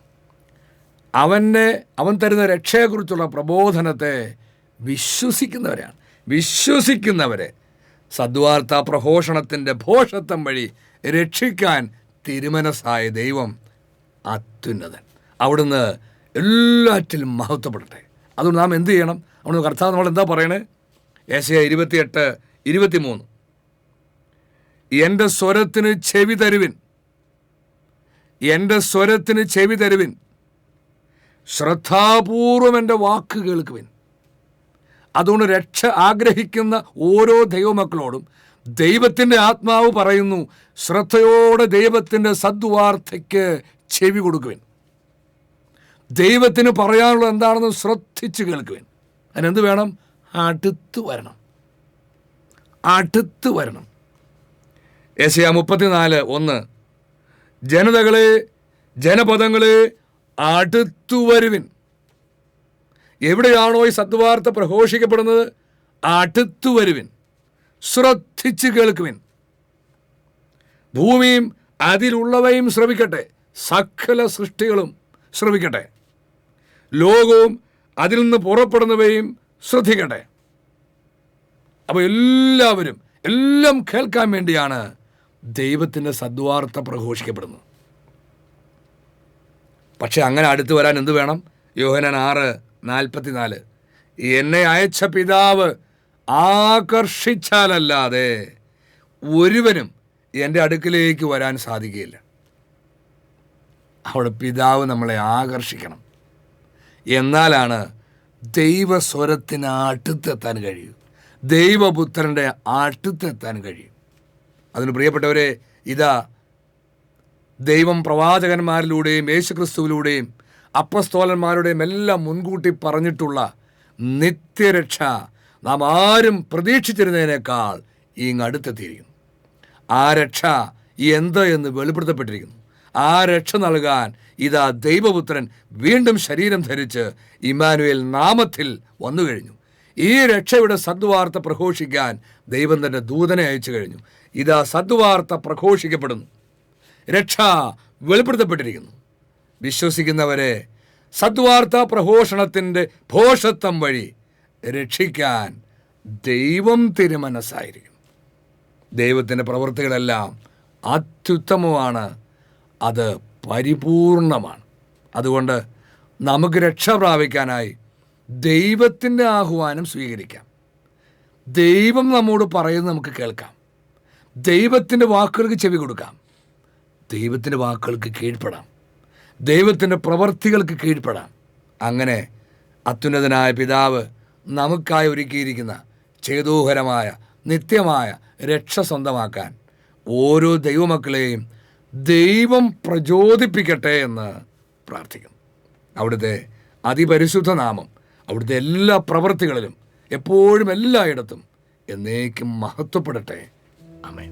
അവൻ തരുന്ന രക്ഷയെക്കുറിച്ചുള്ള പ്രബോധനത്തെ വിശ്വസിക്കുന്നവരെയാണ്. വിശ്വസിക്കുന്നവരെ സദ്വാർത്ത പ്രഘോഷണത്തിൻ്റെ ഭോഷത്വം വഴി രക്ഷിക്കാൻ തിരുമനസ്സായ ദൈവം അത്യുന്നതൻ. അവിടുന്ന് എല്ലാറ്റിലും മഹത്വപ്പെടട്ടെ. അതുകൊണ്ട് നാം എന്ത് ചെയ്യണം? അവിടുന്ന് കർത്താവ് നമ്മൾ എന്താ പറയണേ? യെശയ്യാ 28:23, എൻ്റെ സ്വരത്തിന് ചെവി തരുവിൻ, എൻ്റെ സ്വരത്തിന് ചെവി തരുവിൻ, ശ്രദ്ധാപൂർവം എൻ്റെ വാക്ക് കേൾക്കുവിൻ. അതുകൊണ്ട് രക്ഷ ആഗ്രഹിക്കുന്ന ഓരോ ദൈവമക്കളോടും ദൈവത്തിൻ്റെ ആത്മാവ് പറയുന്നു, ശ്രദ്ധയോടെ ദൈവത്തിൻ്റെ സദ്വാർത്തയ്ക്ക് ചെവി കൊടുക്കുവിൻ. ദൈവത്തിന് പറയാനുള്ളത് എന്താണെന്ന് ശ്രദ്ധിച്ച് കേൾക്കുവിൻ. അതിനെന്ത് വേണം? അടുത്ത് വരണം, അടുത്ത് വരണം. യെശയ്യാ 34:1, ജനതകളെ, ജനപദങ്ങളെ, അടുത്തു വരുവിൻ. എവിടെയാണോ ഈ സദ്വാർത്ത പ്രഘോഷിക്കപ്പെടുന്നത്, അടുത്തു വരുവിൻ, ശ്രദ്ധിച്ച് കേൾക്കുവിൻ. ഭൂമിയും അതിലുള്ളവയും ശ്രവിക്കട്ടെ, സകല സൃഷ്ടികളും ശ്രവിക്കട്ടെ, ലോകവും അതിൽ നിന്ന് പുറപ്പെടുന്നവയും ശ്രദ്ധിക്കട്ടെ. അപ്പോൾ എല്ലാവരും എല്ലാം കേൾക്കാൻ വേണ്ടിയാണ് ദൈവത്തിൻ്റെ സദ്വാർത്ത പ്രഘോഷിക്കപ്പെടുന്നത്. പക്ഷെ അങ്ങനെ അടുത്ത് വരാൻ എന്ത് വേണം? യോഹന്നാൻ 6:44, എന്നെ അയച്ച പിതാവ് ആകർഷിച്ചാലല്ലാതെ ഒരുവനും എൻ്റെ അടുക്കിലേക്ക് വരാൻ സാധിക്കുകയില്ല. അവിടെ പിതാവ് നമ്മളെ ആകർഷിക്കണം. എന്നാലാണ് ദൈവസ്വരത്തിന് അടുത്തെത്താൻ കഴിയൂ, ദൈവപുത്രൻ്റെ അടുത്തെത്താൻ കഴിയും. അതിന് പ്രിയപ്പെട്ടവരെ, ഇതാ ദൈവം പ്രവാചകന്മാരിലൂടെയും യേശുക്രിസ്തുവിലൂടെയും അപ്പസ്തോലന്മാരുടെയും എല്ലാം മുൻകൂട്ടി പറഞ്ഞിട്ടുള്ള നിത്യരക്ഷ നാം ആരും പ്രതീക്ഷിച്ചിരുന്നതിനേക്കാൾ ഇങ്ങ് അടുത്തെത്തിയിരിക്കുന്നു. ആ രക്ഷ എന്ത് എന്ന് വെളിപ്പെടുത്തപ്പെട്ടിരിക്കുന്നു. ആ രക്ഷ നൽകാൻ ഇതാ ദൈവപുത്രൻ വീണ്ടും ശരീരം ധരിച്ച് ഇമ്മാനുവേൽ നാമത്തിൽ വന്നു കഴിഞ്ഞു. ഈ രക്ഷയുടെ സദ്വാർത്ത പ്രഘോഷിക്കാൻ ദൈവം തൻ്റെ ദൂതനെ അയച്ചു കഴിഞ്ഞു. ഇതാ സദ്വാർത്ത പ്രഘോഷിക്കപ്പെടുന്നു. രക്ഷ വെളിപ്പെടുത്തപ്പെട്ടിരിക്കുന്നു. വിശ്വസിക്കുന്നവരെ സദ്വാർത്ത പ്രഘോഷണത്തിൻ്റെ ഭോഷത്വം വഴി രക്ഷിക്കാൻ ദൈവം തിരുമനസ്സായിരിക്കും. ദൈവത്തിൻ്റെ പ്രവൃത്തികളെല്ലാം അത്യുത്തമമാണ്, അത് പരിപൂർണമാണ്. അതുകൊണ്ട് നമുക്ക് രക്ഷ പ്രാപിക്കാനായി ദൈവത്തിൻ്റെ ആഹ്വാനം സ്വീകരിക്കാം. ദൈവം നമ്മോട് പറയുന്നത് നമുക്ക് കേൾക്കാം. ദൈവത്തിൻ്റെ വാക്കുകൾക്ക് ചെവി കൊടുക്കാം. ദൈവത്തിൻ്റെ വാക്കുകൾക്ക് കീഴ്പ്പെടാം. ദൈവത്തിൻ്റെ പ്രവൃത്തികൾക്ക് കീഴ്പ്പെടാം. അങ്ങനെ അത്യുന്നതനായ പിതാവ് നമുക്കായി ഒരുക്കിയിരിക്കുന്ന ചേതോഹരമായ നിത്യമായ രക്ഷ സ്വന്തമാക്കാൻ ഓരോ ദൈവമക്കളെയും ദൈവം പ്രചോദിപ്പിക്കട്ടെ എന്ന് പ്രാർത്ഥിക്കുന്നു. അവിടുത്തെ അതിപരിശുദ്ധ നാമം അവിടുത്തെ എല്ലാ പ്രവൃത്തികളിലും എപ്പോഴും എല്ലായിടത്തും എന്നേക്കും മഹത്വപ്പെടട്ടെ. ആമേൻ.